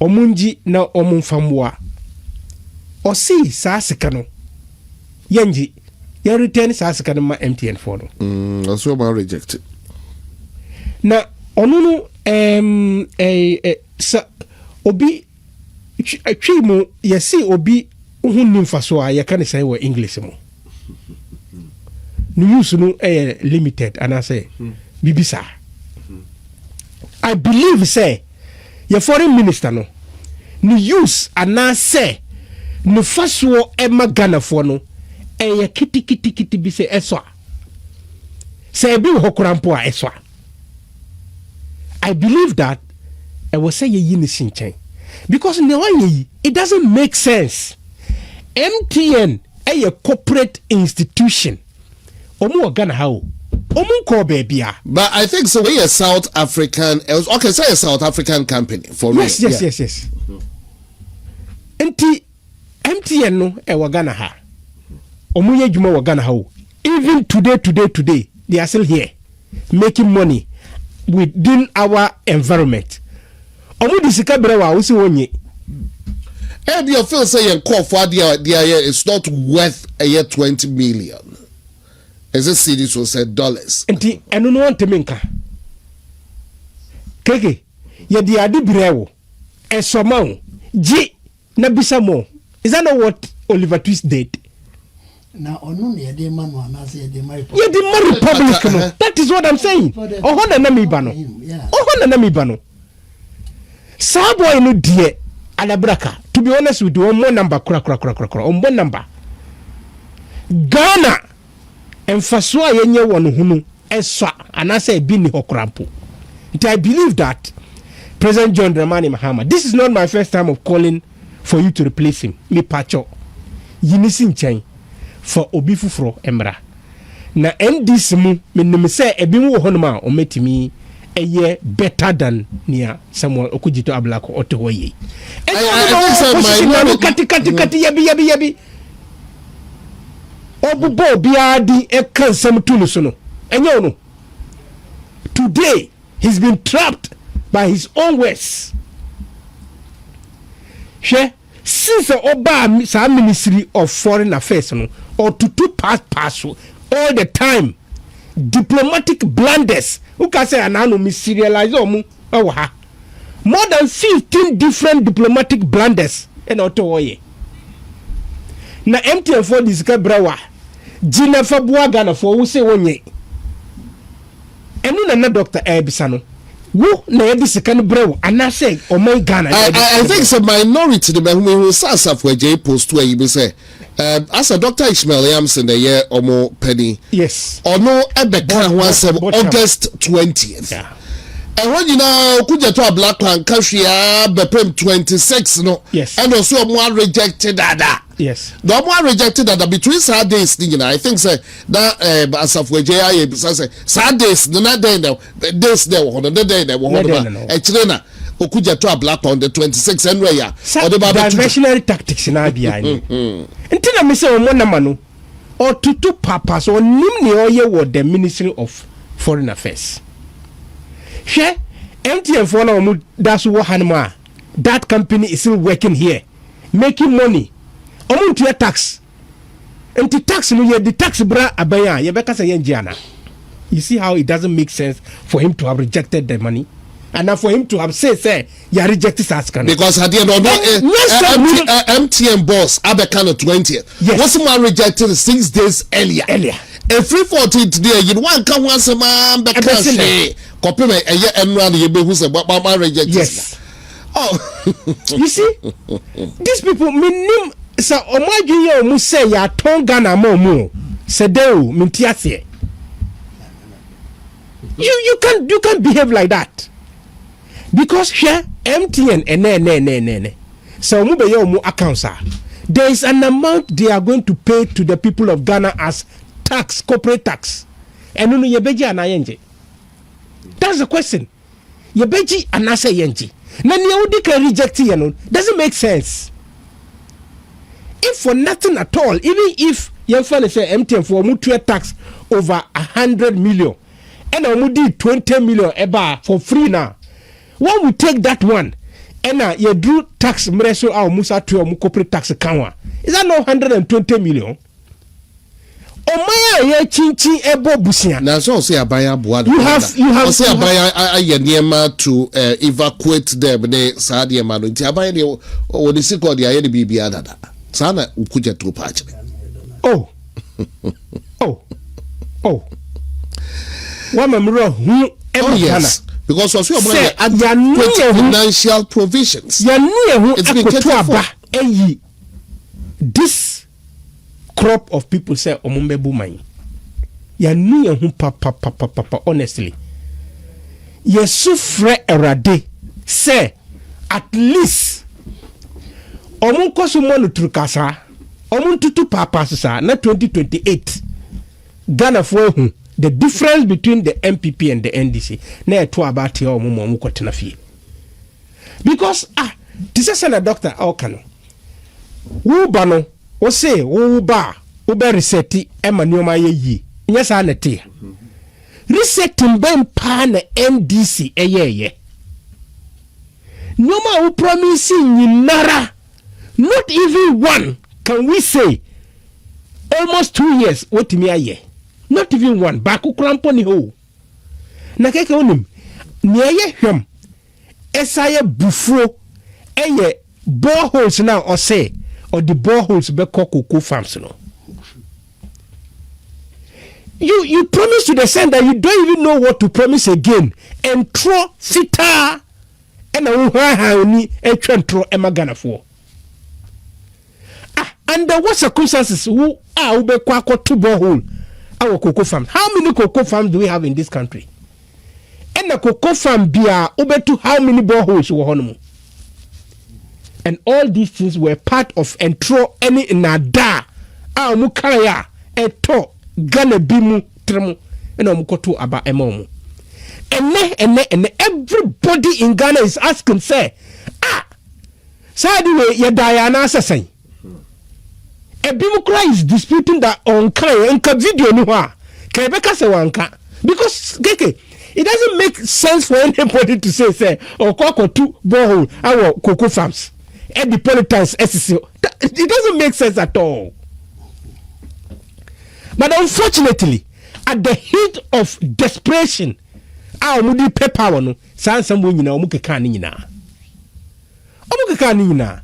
omunji na omumfamwa Oseey saasika no yenji ye return saasika no ma MTN for no so ma rejected na onunu sa obi atwimu yesi obi uhunnim faso a ye kan say wo English mu news no limited and I say bibisa I believe say your foreign minister no use and I say no faso Ghana for no kiti bi say eswa say bi hokurampo a eswa I believe that I will say ye yinisin chen because it doesn't make sense. MTN a corporate institution omu Ghana how omu ko bebia but I think so we a South African okay say a South African company for yes enti MTN no e Ghana ha omu ye djuma wa Ghana how even today they are still here making money within our environment omu disika brewa wo si wonye and you feel say your call for the it's not worth a year 20 million as a cedis or said dollars enti eno no want menka keke ye di adi brewo esoma o ji na bisamo is that not what Oliver Twist did na onu ne de ma no na say de ma republic no that is what I'm saying ohona na mi ba no sa boy no die alabraka to be honest with you one more number kura on one number Ghana emfaso a yenye wonu hunu eswa anase bi ni hokrampo I believe that President John Dramani Mahama, this is not my first time of calling for you to replace him me pacho yinisin chen for obi fufuro emra na NDC mu menim say ebi wo honoma o metimi eye better than near Samuel Okujito Ablako otoye I think kati yabi obubo biadi e kan sam tunu so no enye no today he's been trapped by his own words since oba sa Ministry of Foreign Affairs no or to pass all the time diplomatic blunders who can say anano serialize omu ha more than 15 different diplomatic blunders and otoye na MTN for this brawa jina fa bua Ghana for wo say wonye enu na Dr. Ebisano wo na yedi second brew and I say oh my Ghana I think it's a minority the man who sasa for J post where you say as a Dr. Ishmael Yamson the year or more penny yes or no Ebeka August 20th yeah. And when you know could you to a black man country bepem 26 no yes and also more rejected that yes the more rejected that between Saturdays I think say that as of where say Saturdays no na day no days there one the day there one actually na okuja to a black on the 26th and ya or the diversionary tactics na bia ni ntina me say omo na ma no or tutu papas or nim ne oye wo the Ministry of Foreign Affairs hwe MTN for na omo that's what hanma that company is still working here making money omo to tax enti tax no ye the tax bra abaya ye beka say yenjiana. You see how it doesn't make sense for him to have rejected the money and now for him to have said you rejected Saskan. Because at the end of MTN boss Abekano 20th. Yes. What's man rejected 6 days earlier. If 314 today, you want come once a man because copy me a year and run the who's a rejected. Yes. Oh, you see, these people minim so omaji mu say ya tonga na momu sedeu mintiasie. You can behave like that because here MTN and so mu be your accounts are there is an amount they are going to pay to the people of Ghana as tax, corporate tax, and no yebeji anayenje. That's the question. Yebeji anase yenji. Na niudi can reject it, doesn't make sense. If for nothing at all, even if your friend say MTN for mutual tax over 100 million. And I did 20 million eba for free now. When we take that one, and you do tax mreso our musa to your corporate tax account. Is that not 120 million? Omaya ye chinchi ebo busia. Now so say abaya buad. You have say abaya ayeniema to evacuate them ne saadi emano. Nti abaya ne o de siko de aye de bibia dada. Sana ukuje to patch. Oh. Oh yes, because also about financial provisions. It's been catered. This crop of people say omumbe bumai. Ya nuye hu papa honestly. Ye sufre erade say at least omun kosu monu trukasa omun tutu papa sa na 2028 Ghana for hu the difference between the NPP and the NDC na to about your mumu kwatena fie because this is a doctor okano wo ba no wo say wo ba wo be reset emanioma yi nyesa anete resetting ben pa na NDC eyeye nyoma wo promise nyinara not even one can we say almost 2 years what me aye. Not even one. Baku kramponi ho. Na keke onim. Ni aye hwam. Esaye bufro. Eye boreholes now or say or the boreholes be cocoa farms no. You promise to the sense that you don't even know what to promise again. And throw sita and a ni etwentro emagana for. Under what circumstances who are ube kwako to borehole our cocoa farm? How many cocoa farms do we have in this country? And the cocoa farm bia ube to how many boreholes were on? And all these things were part of and throw any nada mukaya eto gana bimu tremu and mukoto aba emomu. And everybody in Ghana is asking say sadi ya Diana say Ebimukra is disputing that on Nka video no ha. Kebeka se wanka. Because keke, it doesn't make sense for anybody to say or koko two borehole our cocoa farms. And the politics SCC. It doesn't make sense at all. But unfortunately, at the heat of desperation, our mudi paper no san sambu nyina omukeka ni nyina. Omukeka ni nyina.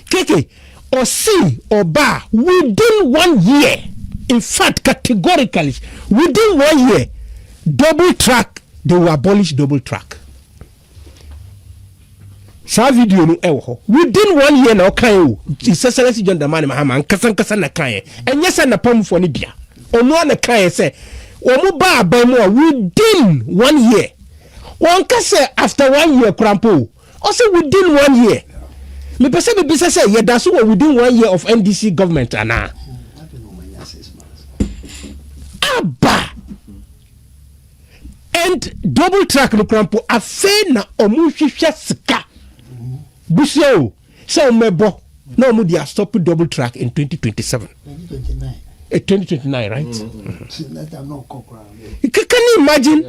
Keke Oseey or Ba within 1 year, in fact, categorically, within 1 year, double track, they will abolish double track. Sa video no ewo within 1 year na okan o Excellency John Dramani Mahama nkasa na kan and yes na pam for ni bia ono na kan say omo ba aban mu within 1 year one ka say after 1 year krampo also within 1 year me pese be bisa say ye da so within 1 year of NDC government ana aba and double track no krampo afe na omu hwehwe sika busio so omebo na omu dia stop double track in 2027 2029 right can you imagine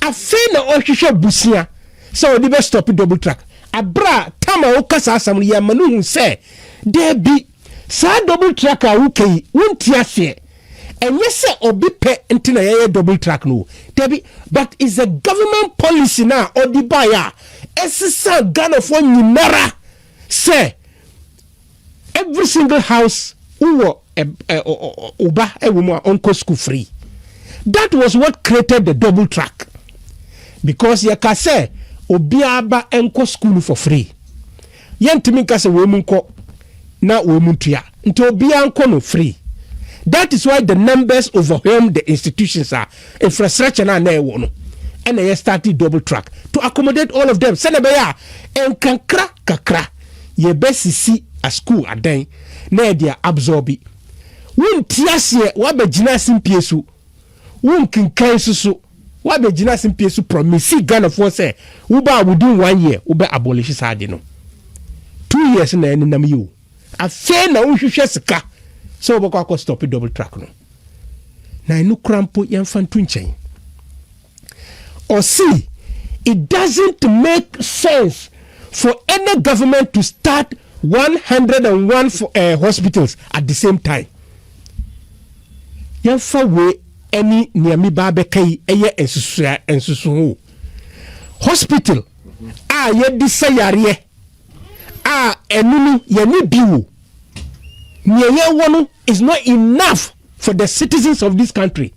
afe na ohwehwe busia so they be stop double track abra tama o kasa asam ya manu se there be sa double track a wukai wonti ase enye se obi pe ntina ye double track no debi but is a government policy na odi baya esisa Ghana for nyinara say every single house uwo uba ewumo onko school free. That was what created the double track, because you can say obiaba enko school for free yentimi ka se we munko na we muntua nto obia enko no free. That is why the numbers overwhelm the institutions are infrastructure na ewo no and they started double track to accommodate all of them. Senebeya enkankra kakra ye besisi a school adan na dia absorbi wontiasie wabagina simpiesu wonkinkan susu wabagina simpiesu promise Ghana for say uba within 1 year uba abolish sade no 2 years na enam you afa na unhwehwe sika so obakwa stop double track no na enu krampo yemfantu nchen Oseey, it doesn't make sense for any government to start 101 hospitals at the same time. Yemfa we any niami babe kai eye ensusu hospital a ye disayare a enunu ye ni biwo niye wono is not enough for the citizens of this country.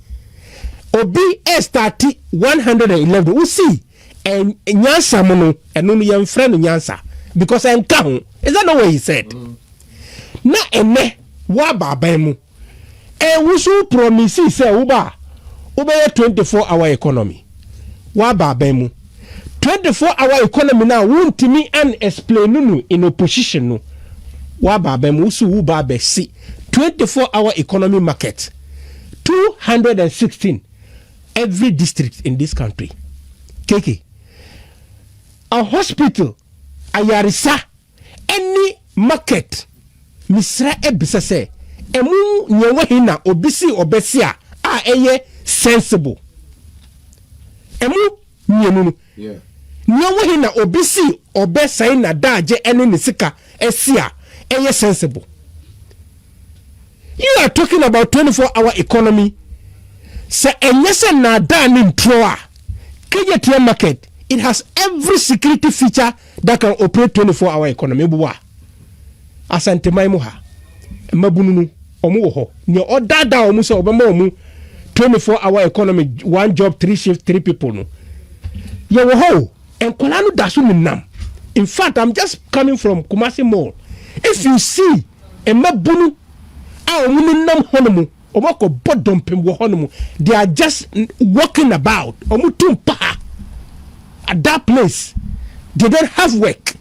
Obi start 111 we see and nyansa mono enunu ye mfre no nyansa because enka ho. Is that not what he said? Na ene wa baba mu wusu promise say uba 24-hour economy wa baba mu 24-hour economy na wontimi an explain nu in opposition no wa baba mu wusu u baba si 24-hour economy market 216 every district in this country. Keke a hospital ayarisa any market misra ebisa say emu nyewe hina obisi obesia a eye sensible emu nyenu nyewe hina obisi obesa na daje ene nisika esia eye sensible. You are talking about 24-hour economy. Say enyese na da ni ntroa KJTM market, it has every security feature that can operate 24-hour economy. Buwa Asante Media mabununu omu ho ni odada omu so obema omu 24-hour economy, 1 job 3 shift 3 people no ye wo ho enkola no daso minam. In fact, I'm just coming from Kumasi Mall. If you see a mabunu a omu nam honomu omako bodom pem wo honomu, they are just walking about omu tumpa at that place. They don't have work.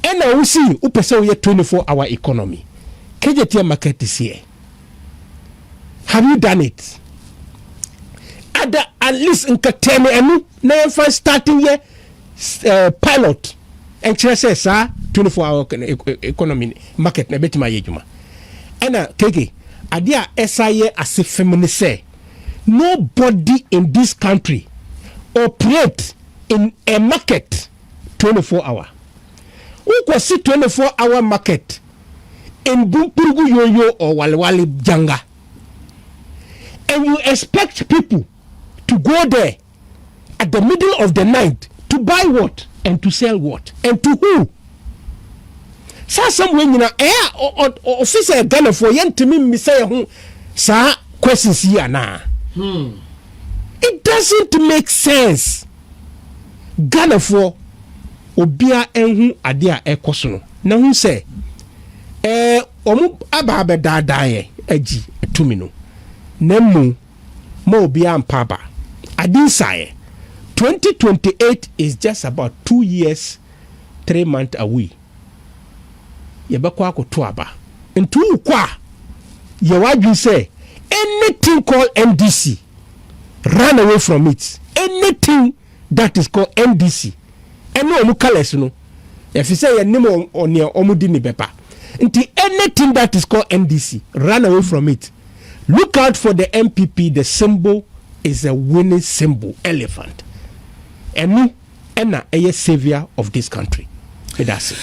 And now we see upesa we 24-hour economy. KJTM market is here. Have you done it? At least in Kateme enu na first starting here pilot and say sir 24-hour economy market na betima yejuma. And KK adia SIA as a feminine say nobody in this country operate in a market 24-hour. Who can see 24-hour market in Bumpurugu Yoyo or Walwali Janga? And you expect people to go there at the middle of the night to buy what and to sell what and to who? Sa somewhere you know officer Ghana for yen to me say who sa questions here na. It doesn't make sense. Ghana for obia enhu ade a ekoso no na hu se omu aba dadaye agi etumi no na mu ma obia ampaba adinsaye 2028 is just about 2 years 3 months away. Yebekwa akoto aba ntu kwa ye wadu say anything called NDC run away from it. Anything that is called NDC, and no colors, no. If you say your name on your omudini bepa, anything that is called NDC, run away from it. Look out for the NPP. The symbol is a winning symbol, elephant. And me, a savior of this country. That's it.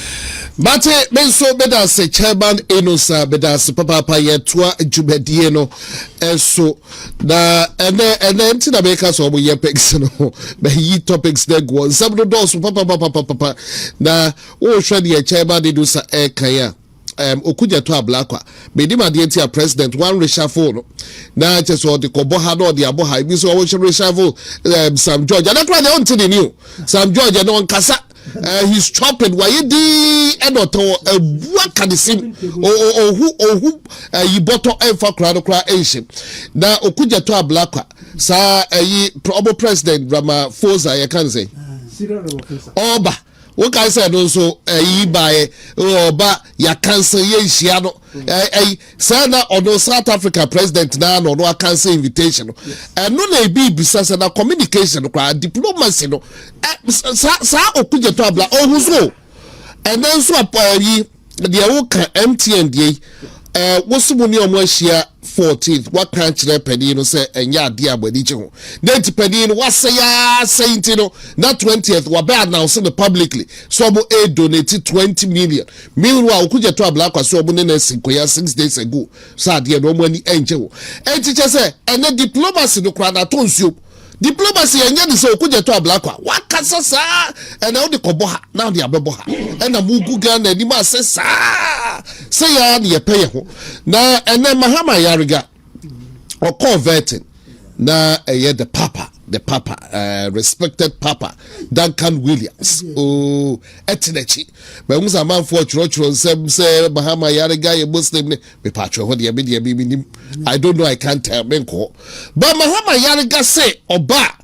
Mate menso bedase chairman enosa bedase papa yetua djubedie no enso na ene ntina make us omo yepex no be yi topics there go some do dos papa na o hwe de chairman enosa ekaya okuja to ablakwa medi ma de tia president one reshuffle no na cheso de kobo ha no de abo ha bi so wo reshuffle Sam George and that one on to the new Sam George no nkasa he's chopping why di edoto what can the sim who you bottle for kra ancient na okuja to ablakwa sa probable president Ramaphosa you can say oba what can say no so by oba ya cancel ye hia no sana ono South Africa president na no cancel invitation no na be bisa na communication kwa diplomacy no sa okuje to abla ohuso and then so apoyi de wo ka MTN de wosumu ni omo ahia 14th what can't you pedi no say enya ade abadi che ho date pedi no wase ya saint no na 20th wa be announce the publicly so omo donate 20 million meanwhile okuje to abla kwa so omo na sinkoya 6 days ago so ade no omo ani enche ho entiche say ene diplomacy no kwa na tonsuo diplomacy enya de say okuje to abla kwa wakasa sa ene wo de kobo ha na de abebo ha ena mugu Ghana ni ma say say ya ne pay ho na ene Mahama Yariga or converting na the papa respected papa Duncan Williams oh etinechi but we say man for church say Mahama Yariga a Muslim me patro ho de be I don't know I can't tell me ko but Mahama Yariga say oba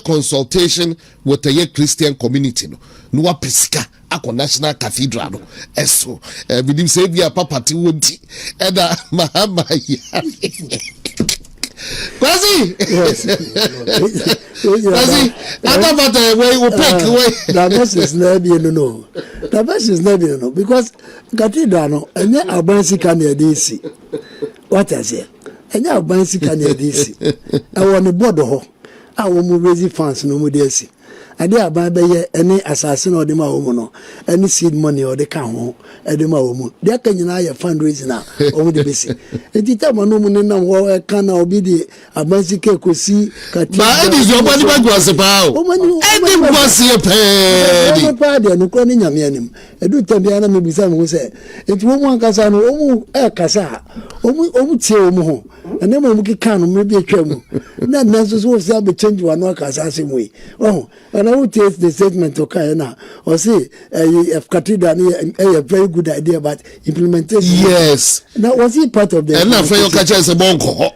consultation with the Christian community no wa pesika akọ national cathedral no eso bidim say bia papa ti wonti eda Mahama Kwasi yes Kwasi adabata we will pick we that is no that is no because cathedral no enye abansika na edisi what I say enye abansika na edisi e won board ho a wo mu raise funds no mu desi ade aban be ye any assassin or dem a wo mu no any seed money or the can ho e dem a wo mu de aka nyina ye fundraising na o mu de besi etita mo no mu ne na wo e kan na obi de abansika ekosi ba e di zo bani ba gwase pa o e di gwase pe di pa de no ko ni nyame anim edu tambia na me bisa mo se enti wo mu ankasa no o mu e kasa o mu tie o mu ho ene mo mu kika no me bi atwa mu na so so say be change one akasa asem we oh and I will take the statement to Kayana or say if cathedral a very good idea but implementation yes now was he part of the and now Afenyo catch is a bonko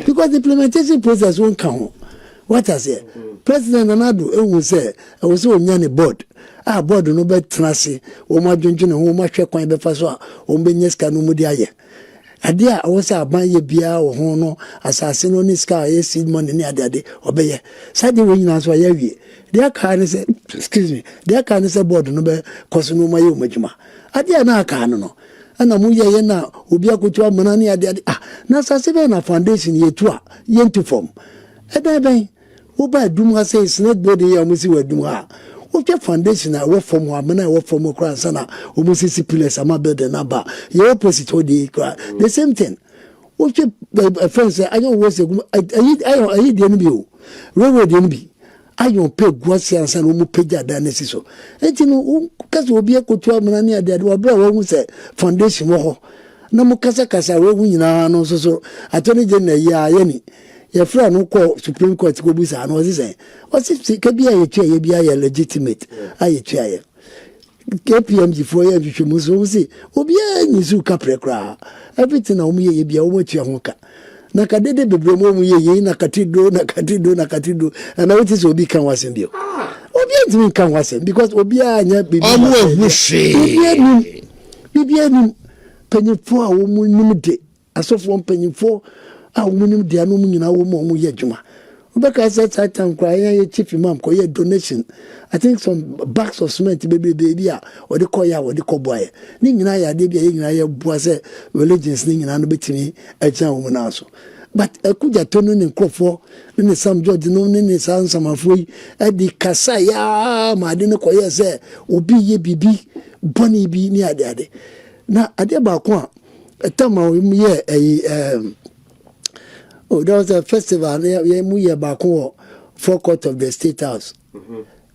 because the implementation process won't count what I say President Anadu will say I was so nyane board board no be trance o ma dwonjune ho ma hwe kwan be fa so a o be nyeska no mudi aye ade a wo sa aban ye bia wo ho no asase no ni ska ye seed money ni ade obeye sade wo nyina so ya wie de aka ne se excuse me de aka ne se board no be koso no ma ye o majuma ade na aka no ana mu ye na obi akotu amana ni ade na asase be na foundation ye tu a ye ntu form ede ben wo ba dum ha se snake board ye amusi wa dum ha o foundation na we form wa na we form kra sana o mo sisi pillars ama build na ba your opposite o dey kra the same thing o che friends ayo wo se ayi de no bi o we de no bi ayo pe guasi ansa no mo peja da na siso enti no kase obi akotu amana ni ade wa bra wo hu se foundation wo ho na mo kasa we hu nyina no so atoni je na ya ni your friend no call Supreme Court go bisa no say o si ke bia ye twa ye bia ye legitimate aye twa ye KPMG for ye twemu so say obi anyisu ka prekra everything na omu ye bia omu twa ho ka na kadede bebre mo omu ye na katido and now it is obi kan wasem bio obi antimi kan wasem because obi anya bibi omu ehushe bibia ni panyefo a omu nimde asofo panyefo a womunim dia no mu nyina wo mu ye adwuma obeka say time kwa ye chief imam ko ye donation I think some bags of cement baby a or the call ya or the cowboy ni nyina ya de bia ye nyina ye boa say religions ni nyina no betimi a jan wo na so but akuja to no ne nkofo ne Sam George no ne Sam Samafoi e di kasa ya ma de ne koye say obi ye bibi boni bi ni ade na ade ba ko a tama we ye oh, there was a festival mu ye ba ko forecourt of the State House.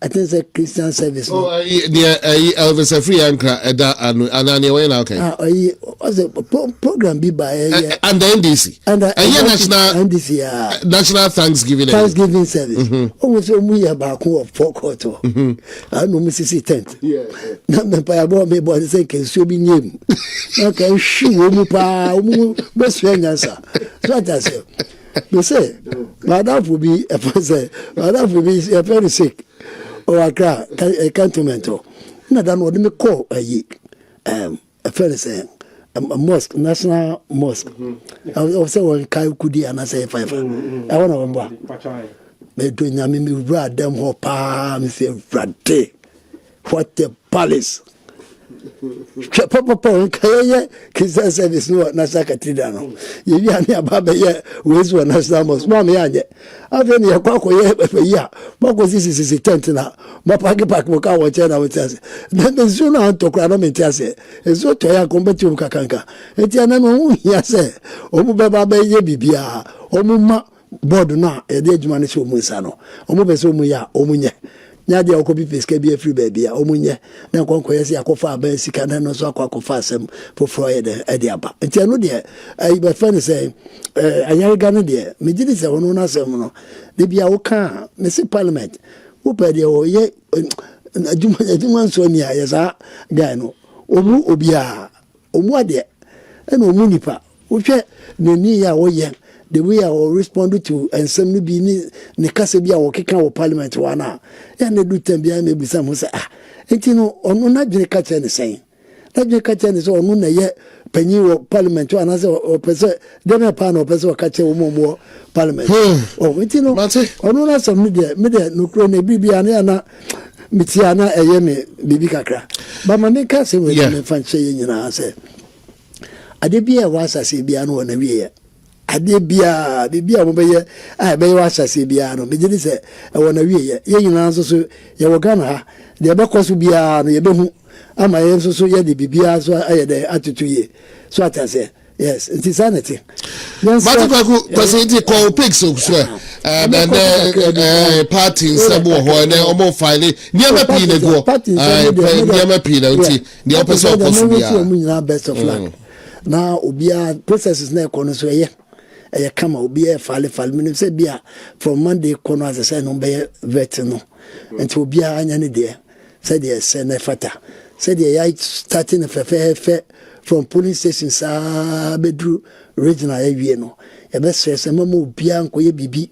I think it's a Christian service. Oh, Elvis a free anchor anani we na okay. Was a program be by and the NDC. And national NDC national Thanksgiving service. Almost mu ye ba ko forecourt. I know Mrs. Tent. Yeah. Na me pa abo me bo say can so bi nyem. Na kan hwi wo mu pa mu be so nyansa. So I say you say madam will be a person madam will be very sick or a cantonment na dan what me call a very say a mosque national mosque I was say one kai kudi and I say 5 I want to remember me do nyame me rad them ho pa me say rade what the palace Papa kaya Christian service no national cathedral no ye bi ani ababa ye wezu na national mosque ma me anye afeni ye kwako ye ya bako sisi tent na ma park mo ka wo che na wo tiase na nzu na antokra no me tiase ezo to ya kombeti um kakanka enti ana no hu ya se omu beba ba ye bibia omu ma board na e de adwuma ne se omu nsa no omu be se omu ya omu nye nya dia okobi peska bi free baby a omunye na nkonko yesi akofa aba sika na no so akofa asem foforo ye de ade aba enti anu de ayi be fa ne say anyariga no de me gidi se wono na asem no de bia wo ka me se parliament wo pe de o ye adwuma so ni a yesa guy no omu obia omu ade na omu nipa wo hwe ne ni ya wo ye the way I will respond to and some no be ni kase bia wo keka wo parliament wana ya na du tambia me bisa mo say enti no ono na dwene ka che ne sen na dwene ka che ne so ono na ye panyi wo parliament wana say o pese dem pa na o pese o ka che wo mo parliament oh enti no ono na some me de no kro na bibia na mitia na eye me bibi kakra ba ma me ka se we me fan che ye nyina say ade bia wa asase bia no na wie ade bia mo beye beye wa asase bia no me gidi se e wona wie ye nyina so ye wo Ghana ha de be koso bia no ye be hu ama ye so ye de bibia so aye de atutu ye so atase yes it is sanity but president call pigs so and then party sebo ho na omo file niam pi na go niam pi na nti the opposite of bia best of luck na obia processes na ekono so ye kama obia fale minimum say bia from Monday kono as say no be vet no enti obia anya ne de say de say na fata say de ya starting fe from polling stations bedru regional awie no e be say mama obia nko ye bibi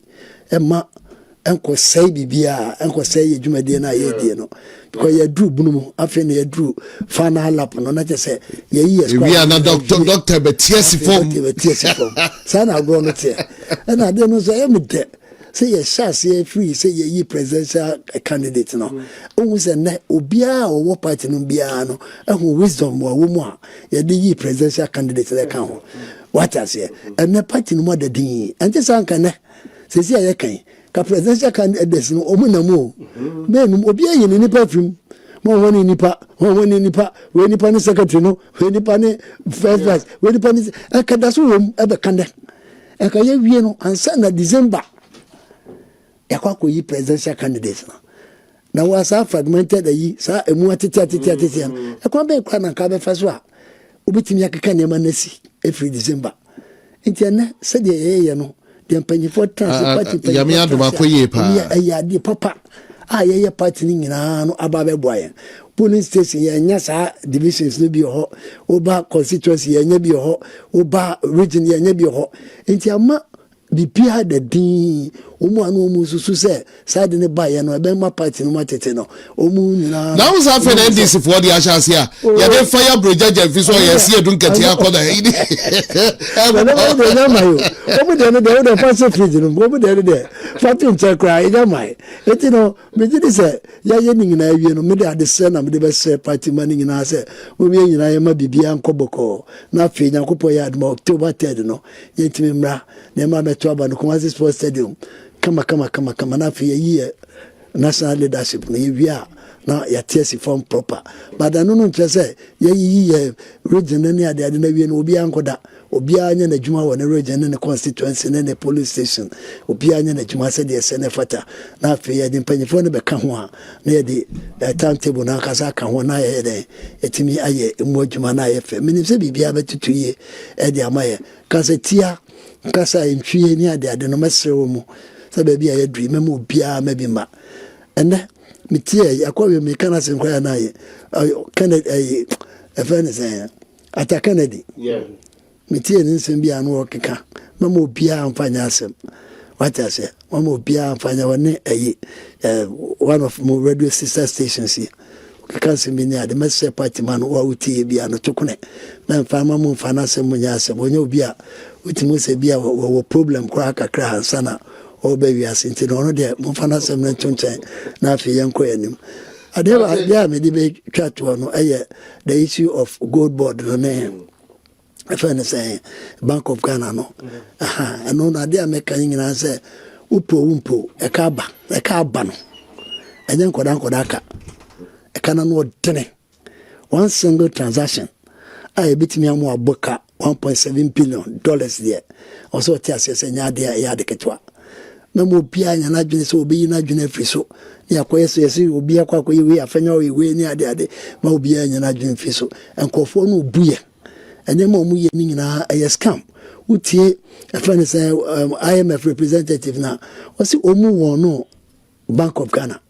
e ma enko say bibia enko say ye dwumade na ye die no because ye dru bunum Afenyo ye dru final lap no na say ye yi we are not doctor but TSC form sana go no te and I don't know say em de say ye chance ye free say ye yi presidential candidate no o say na obia o party no bia no ehun wisdom wo mu a ye de yi presidential candidate le kan ho what I say and na party no mo da din ante san kan na say say ye kan ka presidential candidate no omu na mu me obi ayi ni nipa fim mo woni nipa we nipa ni secretary no we nipa ni first vice we nipa ni ka da so wom e be kanda e ka ye wie no ansa na December ya kwa ko yi presidential candidate na was a fragmented ayi sa emu atete e kwa be kwa na ka be fa so a obetimi akeka ne ma nasi every December enti se de ye no the penny for party yami aduma koye pa ya di papa ye party ni nyina no ababe boye polling station ya nya sa divisions no bi ho oba constituency ya nya bi ho oba region ya nya bi ho enti ama bipia the din omu anu omu susu say side ne ba ye no e be ma party no matete no omu nyina now was after NDC for the Ashanti ya dey fire brojaje fi so ye see edun kete akoda yi omu de pass fridge no omu de fatin chakra ida mai eti no me ji say ya ye nyina awie no me de ade se na me de be se party man nyina say omu nyina ye ma bibia nkoboko na afi nyakopo ya adma October 3rd no yentimi mra na ma beto aba no Kumasi Sports Stadium kama na fi ye national leadership no yewia na ya TSC form proper but I no say ye region na ade na wie no obi ankoda obi anya na djuma wo na region na constituency na police station obi anya na djuma say de sene fata na fi ye de mpanyefo no be ka ho a na ye de timetable na kasa ka ho na ye de etimi aye emu djuma na ye fe menim say bibia betutu ye e de amaye kasa tia kasa ntwie ni ade no mesre wo mu sa baby aye dream me obia ma bi ma ene mitie yakwa me kana sen kwa na ye Kennedy Afenyo say ata Kennedy mitie ni nsem bia no okeka mama obia amfanya asem what I say mama obia amfanya woni one of my radio sister stations here kanse mi ni ade message party man wa utie bia no tokune na mfa mama mfa na asem nya asem onye obia utimu se bia wo problem kra kakra hansana o be wi asenti no de mfa na asem na tonchen na afi yenko yanim ade me di be twato no the issue of gold board no name Afenyo say Bank of Ghana no no na dey make nyina say umpo e ka ba no enye nkoda ka e kana no dene one single transaction I bitimi amu aboka $1.7 billion there also tiase say nya dey ya de ketwa memo bia nya na dwene so obi na dwene afri so ya koyeso yesi obi akwa we Afenyo we ni ade ma obi nya na dwene afri so enkofo no buye and then mu ye nyina a scam utie Afenyo say IMF representative na o si omu won no Bank of Ghana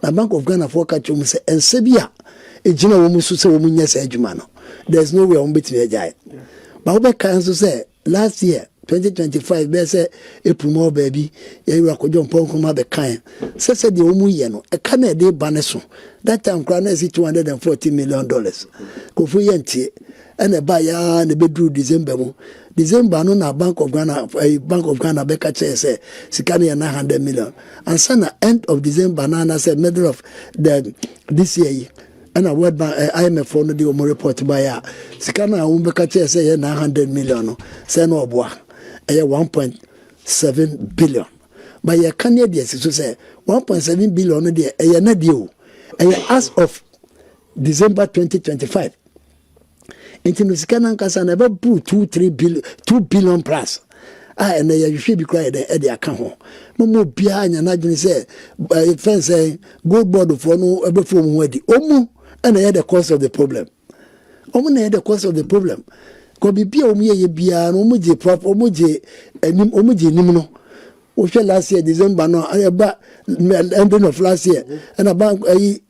na Bank of Ghana for catch mu say ensebia ejina wo mu so say wo mu nya say adwuma no there's no way on between ejai but we can so say last year 2025 be say epumo baby ye wura kojo mponkoma be kan say de omu ye no e ka na de ba ne so that time kra na si $240 million kofu ye ntie ene ba ya na bedru December no na Bank of Ghana be ka che say sika na $900 million and sana end of December na say middle of this year and a World Bank IMF no the report by ya sika na wo be ka che say $900 million say no oboa 1.7 billion but ya Canadian so say 1.7 billion no dey na dey as of December 2025 into sikana nkasa na be 2 billion plus and you should be quiet the account ho mo bia anya na dwene say fence gold board for no ebe for mo wadi omu and the cause of the problem omu na the cause of the problem ko bibia omu ye bia no omu je prop omu je nim no o hwe last year December no aba ending of last year and about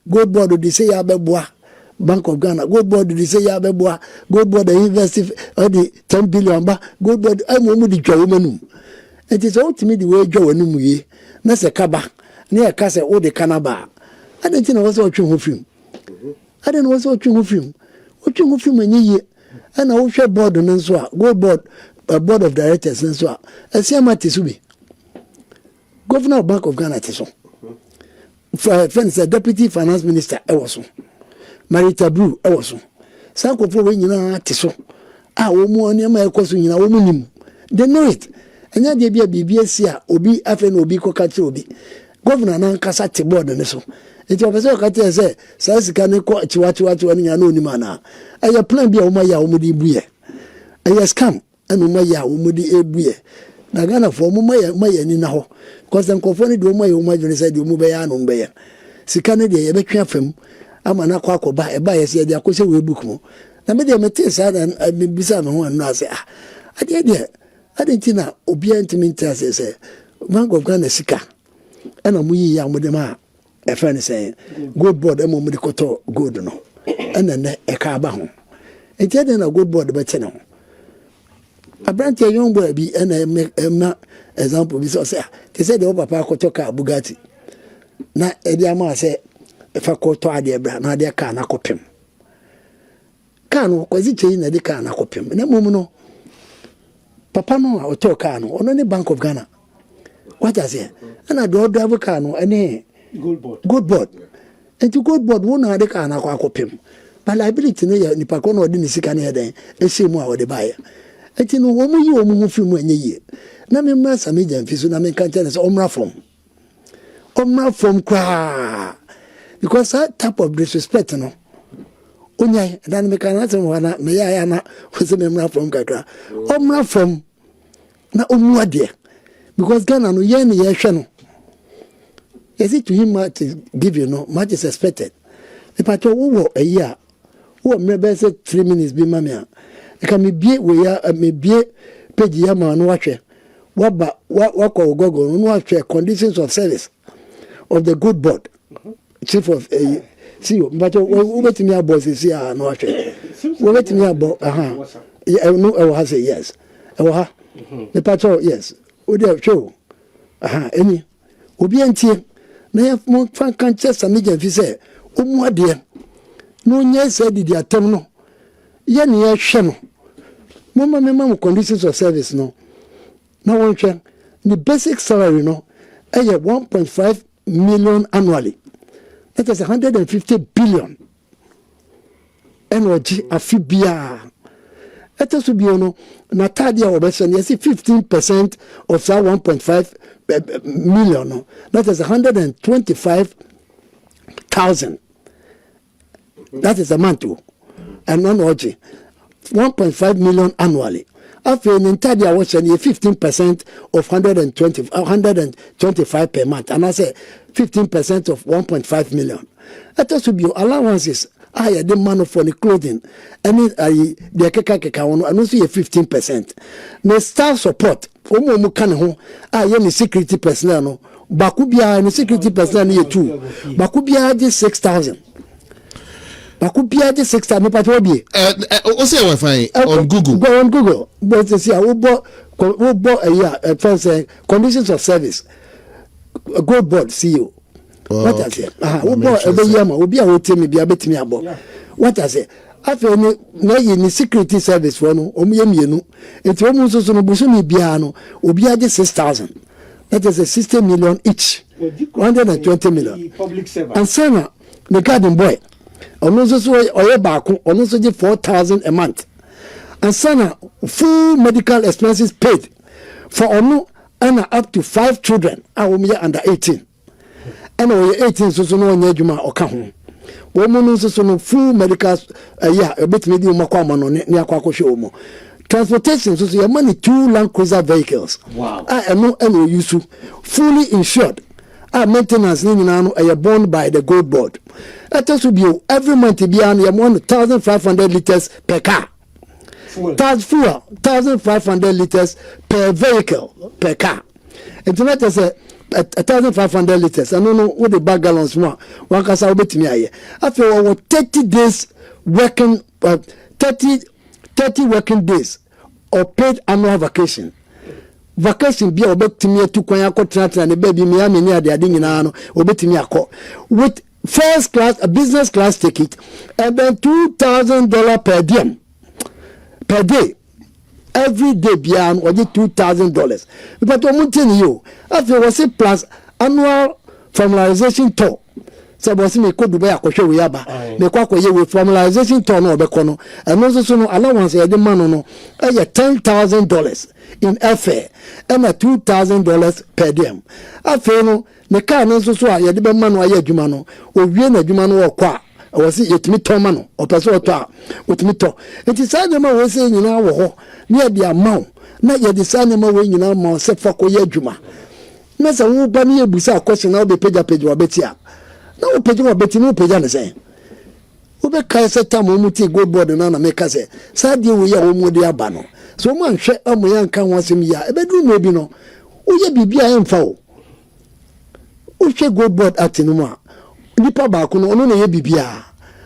gold board dey say ya be boa Bank of Ghana gold board dey say ya be boa gold board invest the 10 billion ba gold board mu di dwa manum it is ultimately the way dwa wanum yi na se kaba na ya ka se o de kanaba adanti na wo se otwe ho film adan wo se otwe ho film anyi ye ana wo hwe board no nso a gold board board of directors nso a asiama tesubi governor of Bank of Ghana teso friends deputy finance minister ewoso Marita Blue ewoso sankofo we nyina teso a wo mu oni ma ekoso nyina wo mu nim they know it enya de bia si a obi Afenyo obi koka che obi governor na nkasa te board ne so enti ofese o ka te say sa sika ne ko chiwachiwa ne nyana onim ana aya plan bia wo ma ya wo mu di buye aya scam anu ma ya wo mu di ebuye na Ghana for mo ma ya ni na ho because nkofo ne de wo ma ya wo ma jone say de wo mu be ya no be ya sika ne de ye betwe afam ama na kwa akoba eba yesi de akose we book mo na me de mete sa na bisa me ho na ase ade tina obi antimi ntase se Bank of Ghana sika ena mu yi ya mo de ma Afenyo say gold board e mo de koto gold no ena ne e ka ba ho enti de na gold board be che no Abranti a young boy be an example. We say they said the papa kotoka Bugatti. Na Ediama say if I call to idea brand, na dia car na kopim. Car no kwezi chain na di car na kopim. Na mumu no. Papa no auto car no on any Bank of Ghana. What I say? And I do drive car no any good board. And to good board won na di car na kopim. But liability no ya nipa ko no di ni sika na den. E se mu a wo de buy. Eti no wo mu yi wo mu fi mu enye yi. Na me ma Ashanti Media mfiso na me kan tell say omra from kwa because that type of disrespect no onya dan me kan atem wana me ya na was me omra from kakra omra from na omu ade because Ghana no ye ne ye hwe no is it to him to give you no much is expected if I told wo a year wo me be say 3 minutes be mamia e kan me bie we ya me bie page ya ma no wahwe waba wako gogo no wahwe conditions of service of the good board, chief of CEO. But we wait me about see no actually. We wait me about yeah, no, I will say yes. The patrol yes. We dey show. Any. Obi antie. Na ya mo fan kan Chester Media fi say omu ade. No nya say di atem no. Ye ne ya hwe no. Mama me mam conditions of service no. Na won hwe. The basic salary no. 1.5 million annually. That is 150 billion. Energy afibia. That is to be no. Natadia obeson. You see 15% of that 1.5 million. No. That is 125,000. That is a month too. And non-OG. 1.5 million annually. After Ntadia was 15% of 125 per month, and I say 15% of 1.5 million. That has to be allowances. I the money for the clothing, and the keka and also 15%. The staff support. Omo kan ho. Any security personnel no. Bakubia any security personnel here too. Bakubia just 6,000. Bakubia de 6 me patro bi Oseey Wi-Fi on Google. Go on Google. But you see we bought a year conditions of service. A good board CEO. What I say? We bought a year ma obi a wo temi bia betimi abo. What I say? Afenyo na ye ni security service for no omu ye mienu. Enti omu so no busu mi bia no obi a de 6,000. That is a 60 million each. 120 million. Public servant. And Sana the garden boy also oye baako also give 4,000 a month and sana full medical expenses paid for ono and up to 5 children under 18 and oye 18 so no onye adwuma oka ho wo mu no so no full medical betimi di makwa ma no ne akwakohwe omo transportation so your money 2 Land Cruiser vehicles wow and use fully insured. Maintenance ni nyina no borne by the gold board. That is to be every month be an 1,500 liters per car. Fuel 1,500 liters per vehicle per car. And that is a 1,500 liters. I don't know what the bag gallons more. One can say betimi aye. After our 30 days working 30 working days or paid annual vacation. Vacation be obetimi atu kwan akotena ne baby me am ni ade nyina no obetimi akọ with first class a business class ticket and then $2,000 per diem per day every day bian or $2,000 but o mutini yo after was it plus annual formalization tour so boss me ko Dubai akọhwe we aba me kwa akọye we formalization tour no obekọ no and also so no allowance e de man no $10,000 in airfare and $2,000 per diem. Afenyo ne car no so a ye de be man no aye adwuma no owie na adwuma no okọ a wo se yetimi to ma no opese oto a otimi to enti sa de ma wo se nyina wo ho ne ye de amaw na ye de sa ne ma wo nyina ma se fa ko ye adwuma na sa wo ba ne ebusa question na wo be page wa betia na wo page wa beti no page na say wo be kai se tam wo muti gold board na make say sa de wo ye wo mu de aba no so man hwe amoya nka ho asem ya ebedu no bi no wo ye bibia emfa wo hwe gold board act no ma nipa ba ko no ono na ye bibia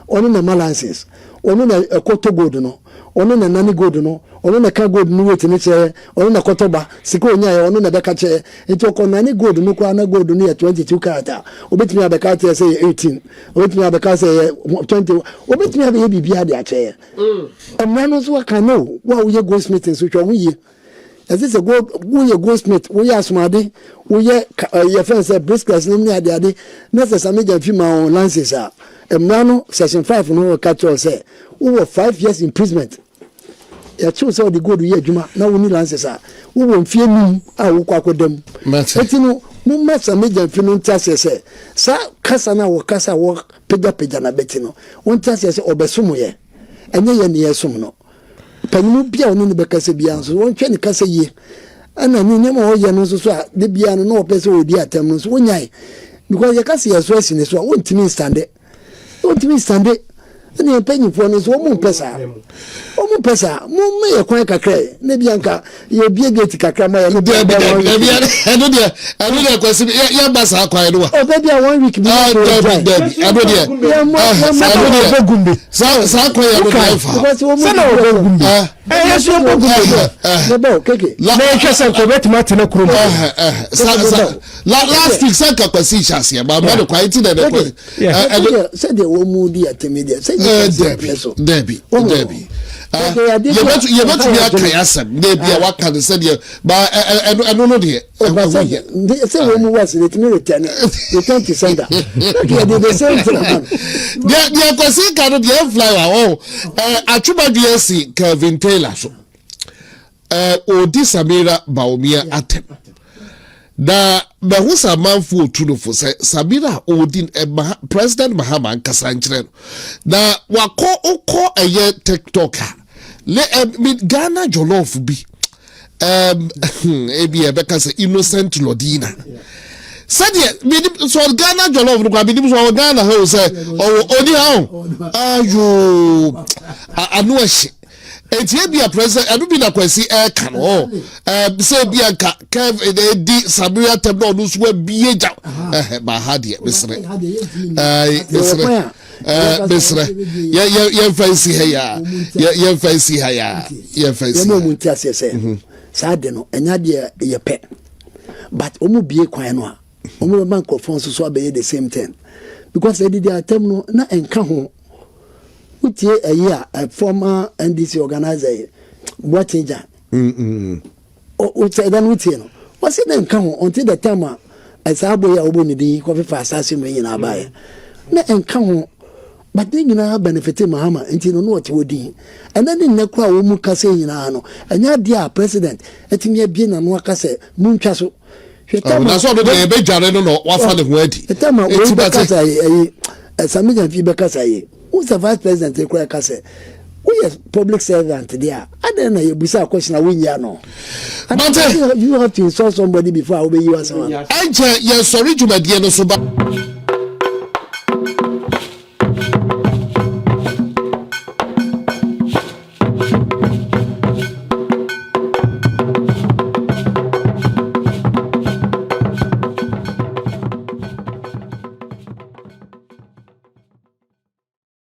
ono na license ono na ekoto gold no ono na nani gold no ono na ka gold no wait ne che ono na kotoba sika onya ya ono na beka che enti okonane gold no kwa na gold no ya 22 karat obetumi abeka che say 18 obetumi abeka say 20 obetumi abe bibia de ache amano so aka no wa wo ye goldsmith so twa ho ye as is a go wo ye goldsmith wo ye asumade wo ye ye fence briskers no ni ade na se media fi ma on lances a emrano section 5 no ka to say wo 5 years imprisonment ya chose all the good ye adwuma na wo ni lances a wo mfie num a wo kwakodam etino mo masa media fi no ntase se sa kasa na wo kasa wo pega na betino won ntase se obesumu ye enye ye ne yesum no panimu bia ono ne bekase bia nso won twa ne kasa ye ana ni nyama ho ye no so a de bia no no pese odi atam no so wonyai because ye kasa ye so asine so won timi stande ne penyifo no so mo pesa mo me ye kwan kakra ne bia nka ye bia gate kakra ma ye no bia eno de kwasi ya basa kwan no wa o bia 1 week bi eno de gumbi sa kwan ya no driver se na o gumbi yesu o gumbi no keke la kese ko betima tena kuro last week sa kwasi chase ba ba de kwan ti de se de wo mu di atemedia Debbie. You bet me a kayasam, maybe a waka said you, but I don't know dear. Say woman was let me return to sender. The same thing. Yeah, because he cannot get flower. I chuba DSC Kelvin Taylor. Odi Samira Baumia atem. Na mahusa manfu tunufo se Samira Odin President Mahama Kasanchre na wako oko eye TikToker le Ghana jollof bi ebi ebeka se innocent lodina said ye so Ghana jollof no bi so Ghana ho se oni ha ayo anu ahye etie bia president adu bi na kwasi ka no say bia ka kev di Samira tem no no so bie ja ba ha de besre besre ye fancy haya ye fancy haya ye fancy no mu ntiase se sa de no enya de ye pe but omu bie kwan no a omu bank of funds so abeye the same thing because they did atem no na enka ho utie a former NDC organizer Boatinja o say dan utie no what say dem kan until the time as abo ya obo ni din ko fe assassin no nyina bae na enka ho but then nyina benefit Mahama until no what wodi and then ne kwa wo mu kase nyina no anya dia president etimi abie na no aka se mu ntwa so na so do de be jare no wa fa ne ho adi etama wo kasa Samija fi be kasa ye who's the vice president ekura kase who is public servant there and then you busa question we ya no but you have to insult somebody before I obey you as one anje ye sorry to my dear no so ba